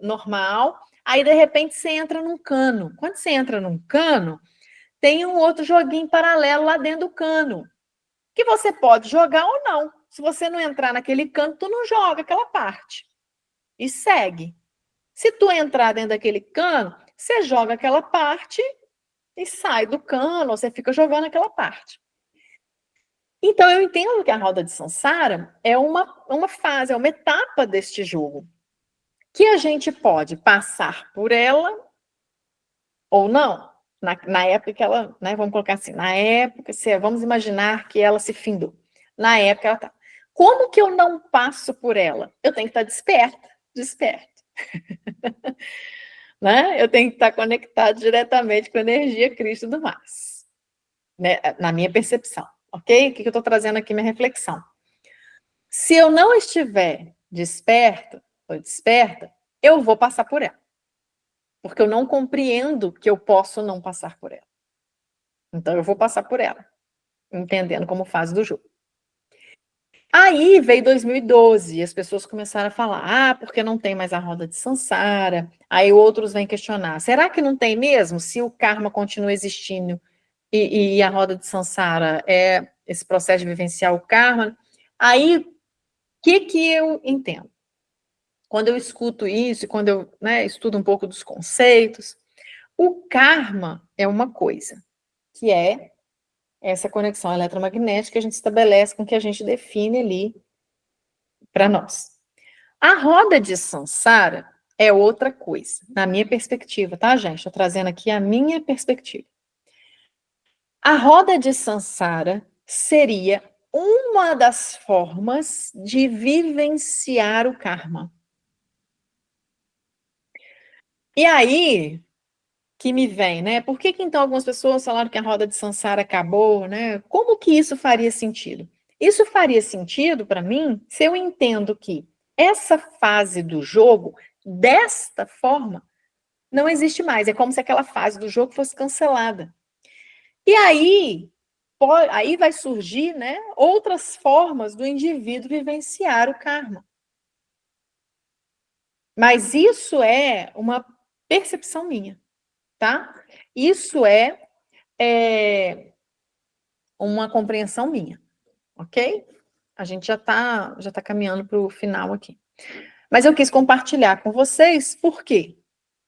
normal, aí, de repente, você entra num cano. Quando você entra num cano, tem um outro joguinho paralelo lá dentro do cano, que você pode jogar ou não. Se você não entrar naquele cano, tu não joga aquela parte. E segue. Se tu entrar dentro daquele cano, você joga aquela parte e sai do cano, ou você fica jogando aquela parte. Então, eu entendo que a roda de Sansara é uma fase, é uma etapa deste jogo, que a gente pode passar por ela ou não. Na época que ela, né, vamos colocar assim, na época, vamos imaginar que ela se findou. Na época ela tá. Como que eu não passo por ela? Eu tenho que estar desperta. Né? Eu tenho que estar conectado diretamente com a energia Cristo do mais, né? Na minha percepção, ok? O que eu estou trazendo aqui, minha reflexão. Se eu não estiver desperto ou desperta, eu vou passar por ela, porque eu não compreendo que eu posso não passar por ela. Então, eu vou passar por ela, entendendo como fase do jogo. Aí veio 2012 e as pessoas começaram a falar, porque não tem mais a roda de Sansara. Aí outros vêm questionar, será que não tem mesmo? Se o karma continua existindo e a roda de Sansara é esse processo de vivenciar o karma, aí o que eu entendo? quando eu escuto isso, e quando eu, né, estudo um pouco dos conceitos, o karma é uma coisa, que é essa conexão eletromagnética que a gente estabelece com que a gente define ali para nós. A roda de Sansara é outra coisa, na minha perspectiva, tá, gente? Estou trazendo aqui a minha perspectiva. A roda de Sansara seria uma das formas de vivenciar o karma. E aí que me vem, né? Por que então algumas pessoas falaram que a roda de Sansara acabou, né? Como que isso faria sentido? Isso faria sentido para mim se eu entendo que essa fase do jogo, desta forma, não existe mais. É como se aquela fase do jogo fosse cancelada. E aí vai surgir, né, outras formas do indivíduo vivenciar o karma. Mas isso é uma percepção minha, tá? Isso é uma compreensão minha, ok? A gente já tá caminhando para o final aqui. Mas eu quis compartilhar com vocês, por quê?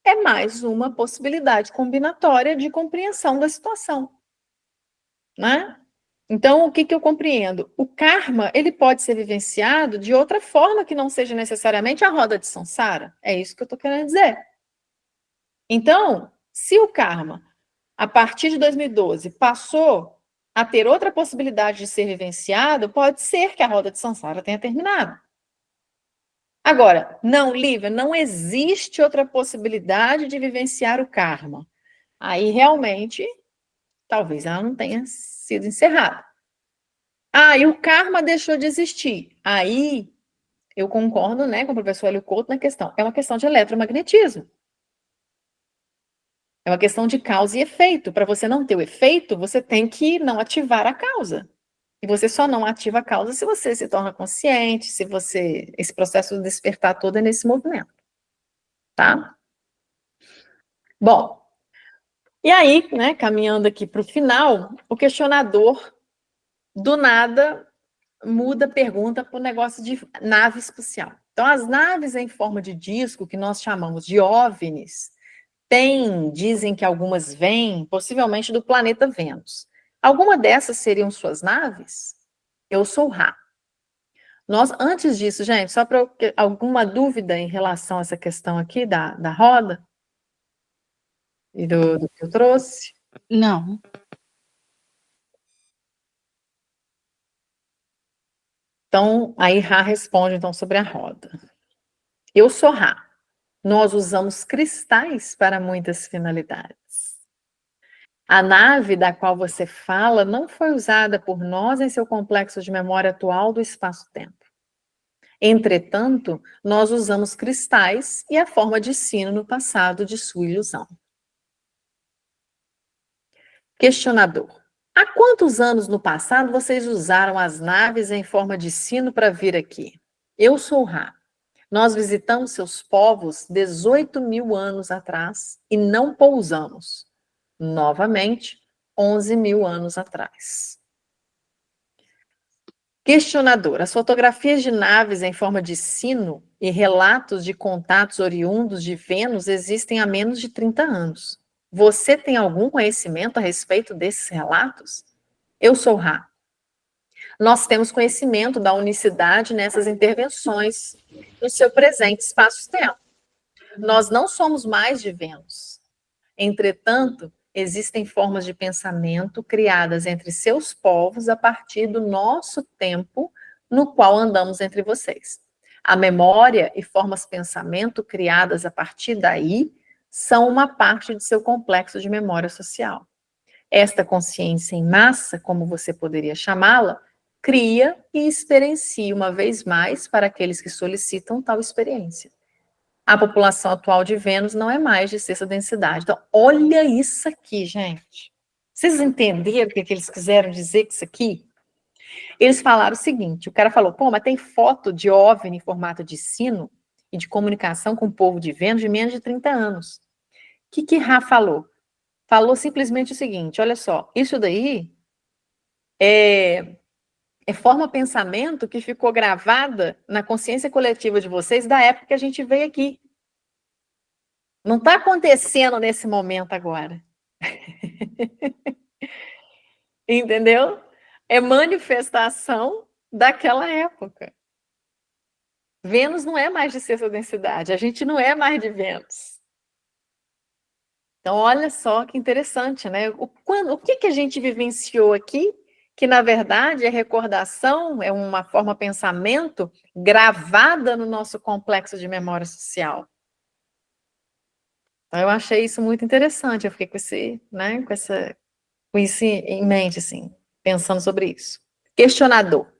É mais uma possibilidade combinatória de compreensão da situação, né? Então, o que eu compreendo? O karma, ele pode ser vivenciado de outra forma que não seja necessariamente a roda de Sansara. É isso que eu estou querendo dizer. Então, se o karma, a partir de 2012, passou a ter outra possibilidade de ser vivenciado, pode ser que a roda de Sansara tenha terminado. Agora, não, Lívia, não existe outra possibilidade de vivenciar o karma. Aí, realmente, talvez ela não tenha sido encerrada. Ah, e o karma deixou de existir. Aí, eu concordo, né, com o professor Hélio Couto na questão. É uma questão de eletromagnetismo. É uma questão de causa e efeito. Para você não ter o efeito, você tem que não ativar a causa. E você só não ativa a causa se você se torna consciente, se você... Esse processo de despertar todo é nesse movimento. Tá? Bom, e aí, né, caminhando aqui para o final, o questionador, do nada, muda a pergunta para o negócio de nave espacial. Então, as naves em forma de disco, que nós chamamos de OVNIs, dizem que algumas vêm, possivelmente, do planeta Vênus. Alguma dessas seriam suas naves? Eu sou Ra. Antes disso, gente, só para alguma dúvida em relação a essa questão aqui da roda e do que eu trouxe? Não. Então, aí Ra responde, então, sobre a roda. Eu sou Ra. Nós usamos cristais para muitas finalidades. A nave da qual você fala não foi usada por nós em seu complexo de memória atual do espaço-tempo. Entretanto, nós usamos cristais e a forma de sino no passado de sua ilusão. Questionador. Há quantos anos no passado vocês usaram as naves em forma de sino para vir aqui? Eu sou Ra. Nós visitamos seus povos 18.000 anos atrás e não pousamos. Novamente, 11.000 anos atrás. Questionador. As fotografias de naves em forma de sino e relatos de contatos oriundos de Vênus existem há menos de 30 anos. Você tem algum conhecimento a respeito desses relatos? Eu sou Ra. Nós temos conhecimento da unicidade nessas intervenções no seu presente espaço-tempo. Nós não somos mais de Vênus. Entretanto, existem formas de pensamento criadas entre seus povos a partir do nosso tempo no qual andamos entre vocês. A memória e formas de pensamento criadas a partir daí são uma parte de seu complexo de memória social. Esta consciência em massa, como você poderia chamá-la, cria e experiencia uma vez mais para aqueles que solicitam tal experiência. A população atual de Vênus não é mais de sexta densidade. Então, olha isso aqui, gente. Vocês entenderam o que eles quiseram dizer com isso aqui? Eles falaram o seguinte, o cara falou, pô, mas tem foto de OVNI em formato de sino e de comunicação com o povo de Vênus de menos de 30 anos. O que Ra falou? Falou simplesmente o seguinte, olha só, isso daí É forma pensamento que ficou gravada na consciência coletiva de vocês da época que a gente veio aqui. Não está acontecendo nesse momento agora. Entendeu? É manifestação daquela época. Vênus não é mais de sexta densidade, a gente não é mais de Vênus. Então, olha só que interessante, né? O que a gente vivenciou aqui, que na verdade é recordação, é uma forma pensamento gravada no nosso complexo de memória social. Então, eu achei isso muito interessante, eu fiquei com isso em mente, assim, pensando sobre isso. Questionador.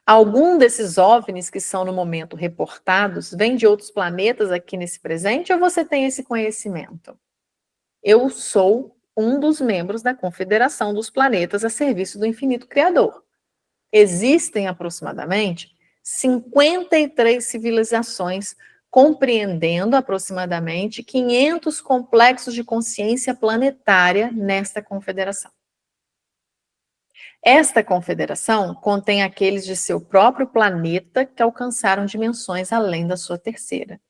Algum desses OVNIs que são no momento reportados vem de outros planetas aqui nesse presente ou você tem esse conhecimento? Eu sou um dos membros da Confederação dos Planetas a serviço do Infinito Criador. Existem aproximadamente 53 civilizações, compreendendo aproximadamente 500 complexos de consciência planetária nesta confederação. Esta confederação contém aqueles de seu próprio planeta que alcançaram dimensões além da sua terceira.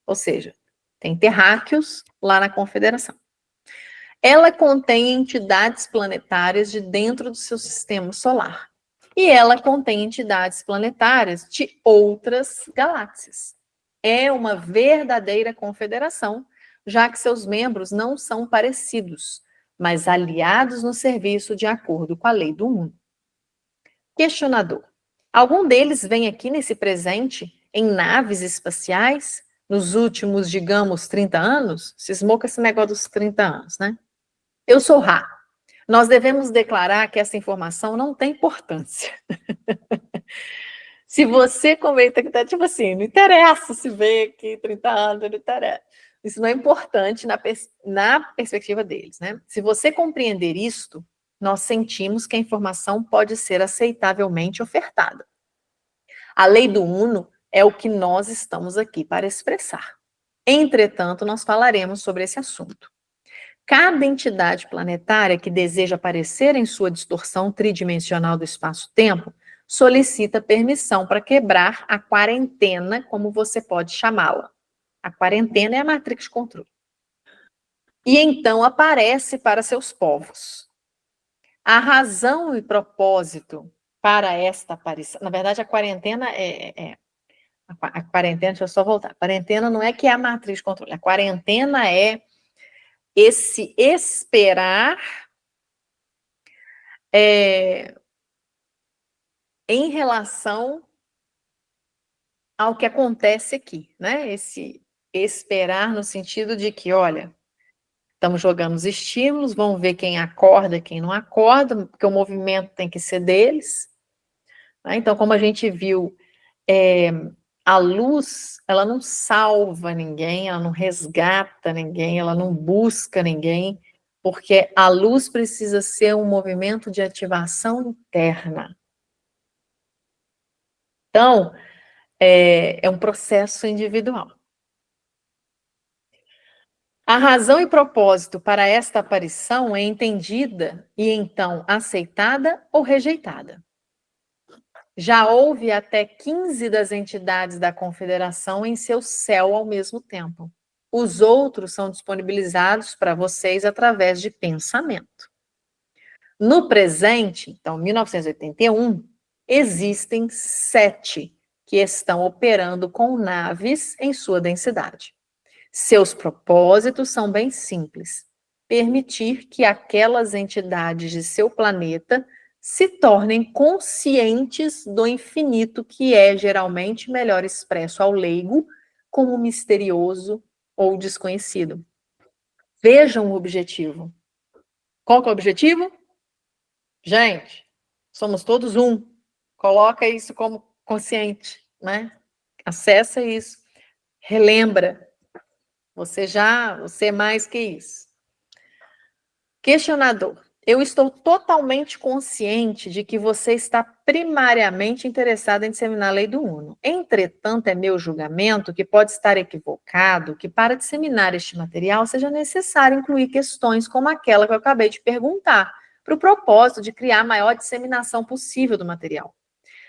Ou seja, tem terráqueos lá na confederação. Ela contém entidades planetárias de dentro do seu sistema solar. E ela contém entidades planetárias de outras galáxias. É uma verdadeira confederação, já que seus membros não são parecidos, mas aliados no serviço de acordo com a lei do Uno. Questionador. Algum deles vem aqui nesse presente em naves espaciais nos últimos, digamos, 30 anos? Cismou com esse negócio dos 30 anos, né? Eu sou Ra. Nós devemos declarar que essa informação não tem importância. Se você comenta que tá tipo assim, não interessa se veio aqui 30 anos, não interessa. Isso não é importante na perspectiva deles, né? Se você compreender isto, nós sentimos que a informação pode ser aceitavelmente ofertada. A lei do Uno é o que nós estamos aqui para expressar. Entretanto, nós falaremos sobre esse assunto. Cada entidade planetária que deseja aparecer em sua distorção tridimensional do espaço-tempo solicita permissão para quebrar a quarentena, como você pode chamá-la. A quarentena é a matrix de controle. E então aparece para seus povos. A razão e propósito para esta aparição... Na verdade, a quarentena a quarentena, deixa eu só voltar. A quarentena não é que é a matriz de controle. A quarentena é esse esperar em relação ao que acontece aqui, né? Esse esperar no sentido de que, olha, estamos jogando os estímulos, vamos ver quem acorda, quem não acorda, porque o movimento tem que ser deles. Né? Então, como a gente viu, a luz, ela não salva ninguém, ela não resgata ninguém, ela não busca ninguém, porque a luz precisa ser um movimento de ativação interna. Então, é um processo individual. A razão e propósito para esta aparição é entendida e então aceitada ou rejeitada. Já houve até 15 das entidades da Confederação em seu céu ao mesmo tempo. Os outros são disponibilizados para vocês através de pensamento. No presente, então, 1981, existem 7 que estão operando com naves em sua densidade. Seus propósitos são bem simples: permitir que aquelas entidades de seu planeta se tornem conscientes do infinito, que é geralmente melhor expresso ao leigo como misterioso ou desconhecido. Vejam o objetivo. Qual que é o objetivo? Gente, somos todos um. Coloca isso como consciente, né? Acessa isso. Relembra. Você é mais que isso. Questionador. Eu estou totalmente consciente de que você está primariamente interessado em disseminar a lei do Uno. Entretanto, é meu julgamento que pode estar equivocado que para disseminar este material seja necessário incluir questões como aquela que eu acabei de perguntar, para o propósito de criar a maior disseminação possível do material.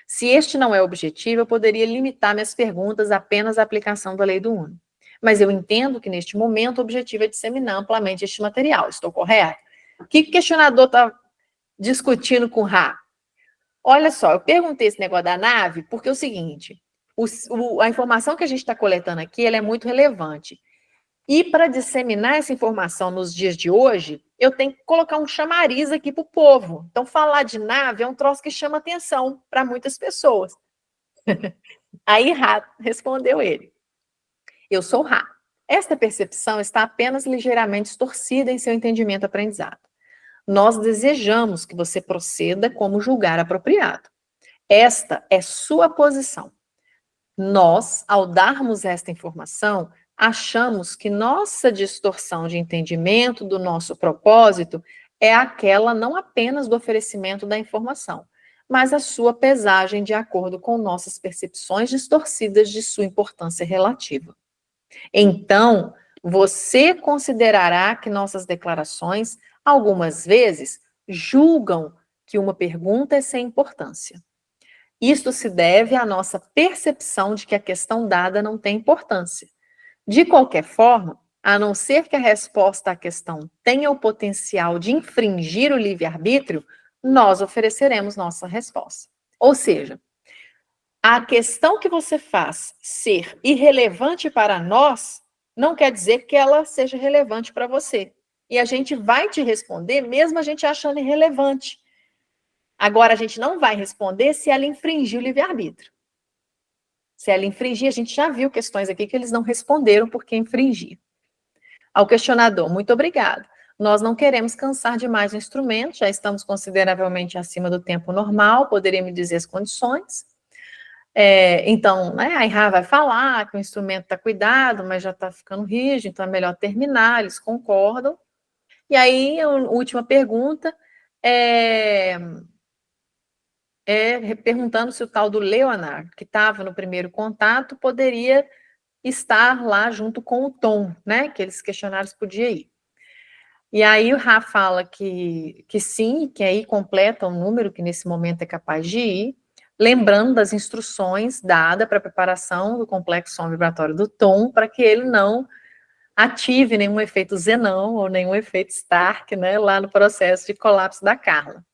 Se este não é o objetivo, eu poderia limitar minhas perguntas apenas à aplicação da lei do Uno. Mas eu entendo que, neste momento, o objetivo é disseminar amplamente este material. Estou correto? O que o questionador está discutindo com o Ra? Olha só, eu perguntei esse negócio da nave porque é o seguinte, a informação que a gente está coletando aqui, ela é muito relevante. E para disseminar essa informação nos dias de hoje, eu tenho que colocar um chamariz aqui para o povo. Então, falar de nave é um troço que chama atenção para muitas pessoas. Aí Ra respondeu ele. Eu sou Ra. Esta percepção está apenas ligeiramente distorcida em seu entendimento aprendizado. Nós desejamos que você proceda como julgar apropriado. Esta é sua posição. Nós, ao darmos esta informação, achamos que nossa distorção de entendimento do nosso propósito é aquela não apenas do oferecimento da informação, mas a sua pesagem de acordo com nossas percepções distorcidas de sua importância relativa. Então, você considerará que nossas declarações, algumas vezes, julgam que uma pergunta é sem importância. Isto se deve à nossa percepção de que a questão dada não tem importância. De qualquer forma, a não ser que a resposta à questão tenha o potencial de infringir o livre-arbítrio, nós ofereceremos nossa resposta. Ou seja, a questão que você faz ser irrelevante para nós, não quer dizer que ela seja relevante para você. E a gente vai te responder, mesmo a gente achando irrelevante. Agora, a gente não vai responder se ela infringir o livre-arbítrio. Se ela infringir, a gente já viu questões aqui que eles não responderam porque infringir. Ao questionador, muito obrigado. Nós não queremos cansar demais o instrumento, já estamos consideravelmente acima do tempo normal, poderia me dizer as condições? Então, né, a Ra vai falar que o instrumento está cuidado, mas já está ficando rígido, então é melhor terminar, eles concordam. E aí, a última pergunta perguntando se o tal do Leonard, que estava no primeiro contato, poderia estar lá junto com o Tom, né, que eles questionaram se podia ir. E aí o Ra fala que sim, que aí completa o número que nesse momento é capaz de ir, lembrando das instruções dadas para a preparação do complexo som vibratório do Tom, para que ele não ative nenhum efeito Zenon ou nenhum efeito Stark, né, lá no processo de colapso da Carla.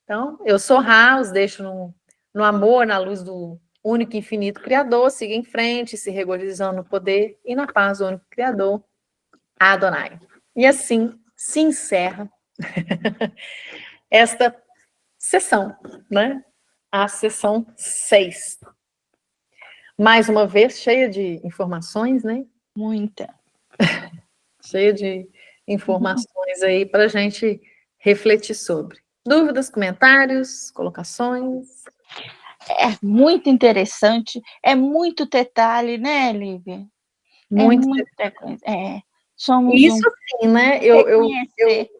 Então, eu sou Ra, os deixo no amor, na luz do único e infinito Criador, siga em frente, se regozijando no poder e na paz do único Criador, Adonai. E assim se encerra esta sessão, né? A sessão 6. Mais uma vez, cheia de informações, né? Muita. Cheia de informações aí para a gente refletir sobre. Dúvidas, comentários, colocações? É muito interessante, é muito detalhe, né, Lívia? Muito. É muita coisa. Somos Isso sim, né? reconhecer.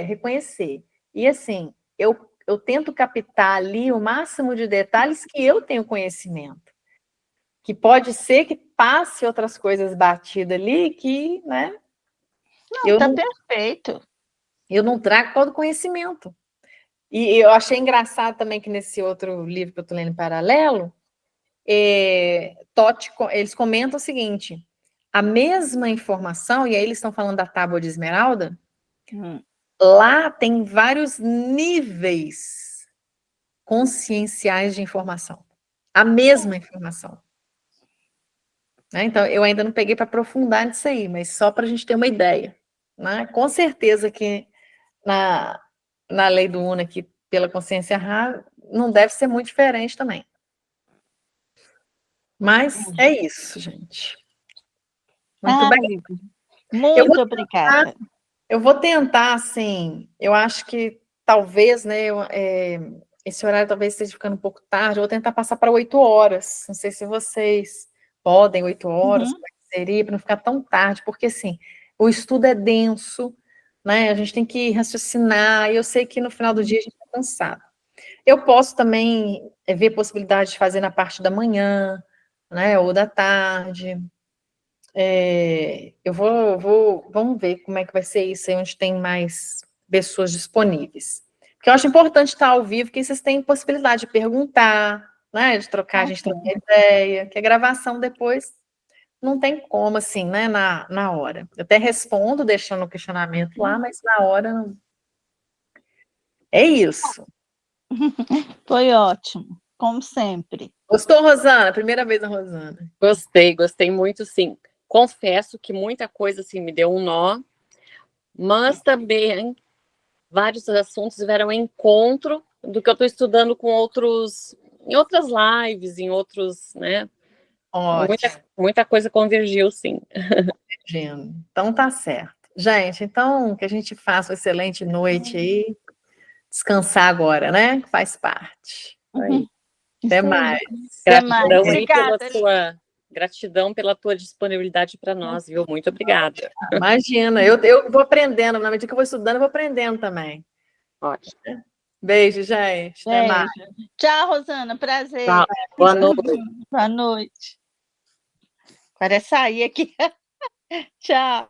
Reconhecer. E assim, eu tento captar ali o máximo de detalhes que eu tenho conhecimento. Que pode ser que passe outras coisas batidas ali que, né? Não, perfeito. Eu não trago todo o conhecimento. E eu achei engraçado também que nesse outro livro que eu estou lendo em paralelo, eles comentam o seguinte: a mesma informação, e aí eles estão falando da tábua de esmeralda, lá tem vários níveis conscienciais de informação. A mesma informação. Né? Então, eu ainda não peguei para aprofundar nisso aí, mas só para a gente ter uma ideia. Né? Com certeza que na lei do Uno aqui, pela consciência Ra, não deve ser muito diferente também. Mas é isso, gente. Muito bem. Muito obrigada. Eu vou tentar, assim, eu acho que talvez, né, esse horário talvez esteja ficando um pouco tarde, eu vou tentar passar para 8 horas. Não sei se vocês podem 8 horas, como é que seria, para não ficar tão tarde, porque, assim, o estudo é denso, né, a gente tem que raciocinar, e eu sei que no final do dia a gente está cansado. Eu posso também ver possibilidade de fazer na parte da manhã, né, ou da tarde. Vamos ver como é que vai ser isso aí, onde tem mais pessoas disponíveis. Porque eu acho importante estar ao vivo, porque vocês têm possibilidade de perguntar, né? De trocar, a gente trocar ideia, que a gravação depois não tem como, assim, né? Na hora. Eu até respondo, deixando o questionamento lá, mas na hora não. É isso. Foi ótimo, como sempre. Gostou, Rosana? Primeira vez na Rosana. Gostei muito, sim. Confesso que muita coisa, assim, me deu um nó, mas também vários assuntos vieram ao encontro do que eu estou estudando com outros, em outras lives, em outros, né? Ótimo. Muita coisa convergiu, sim. Imagino. Então tá certo. Gente, então que a gente faça uma excelente noite aí. Descansar agora, né? Que faz parte. Aí. Até Isso aí. mais. Até mais. Gratidão aí pela Obrigada. sua gratidão pela tua disponibilidade para nós, viu? Muito obrigada. Imagina, eu vou aprendendo, na medida que eu vou estudando, eu vou aprendendo também. Ótimo. Beijo, gente. Até mais. Beijo. Tchau, Rosana. Prazer. Tchau. Boa noite. Boa noite. Agora é sair aqui. Tchau.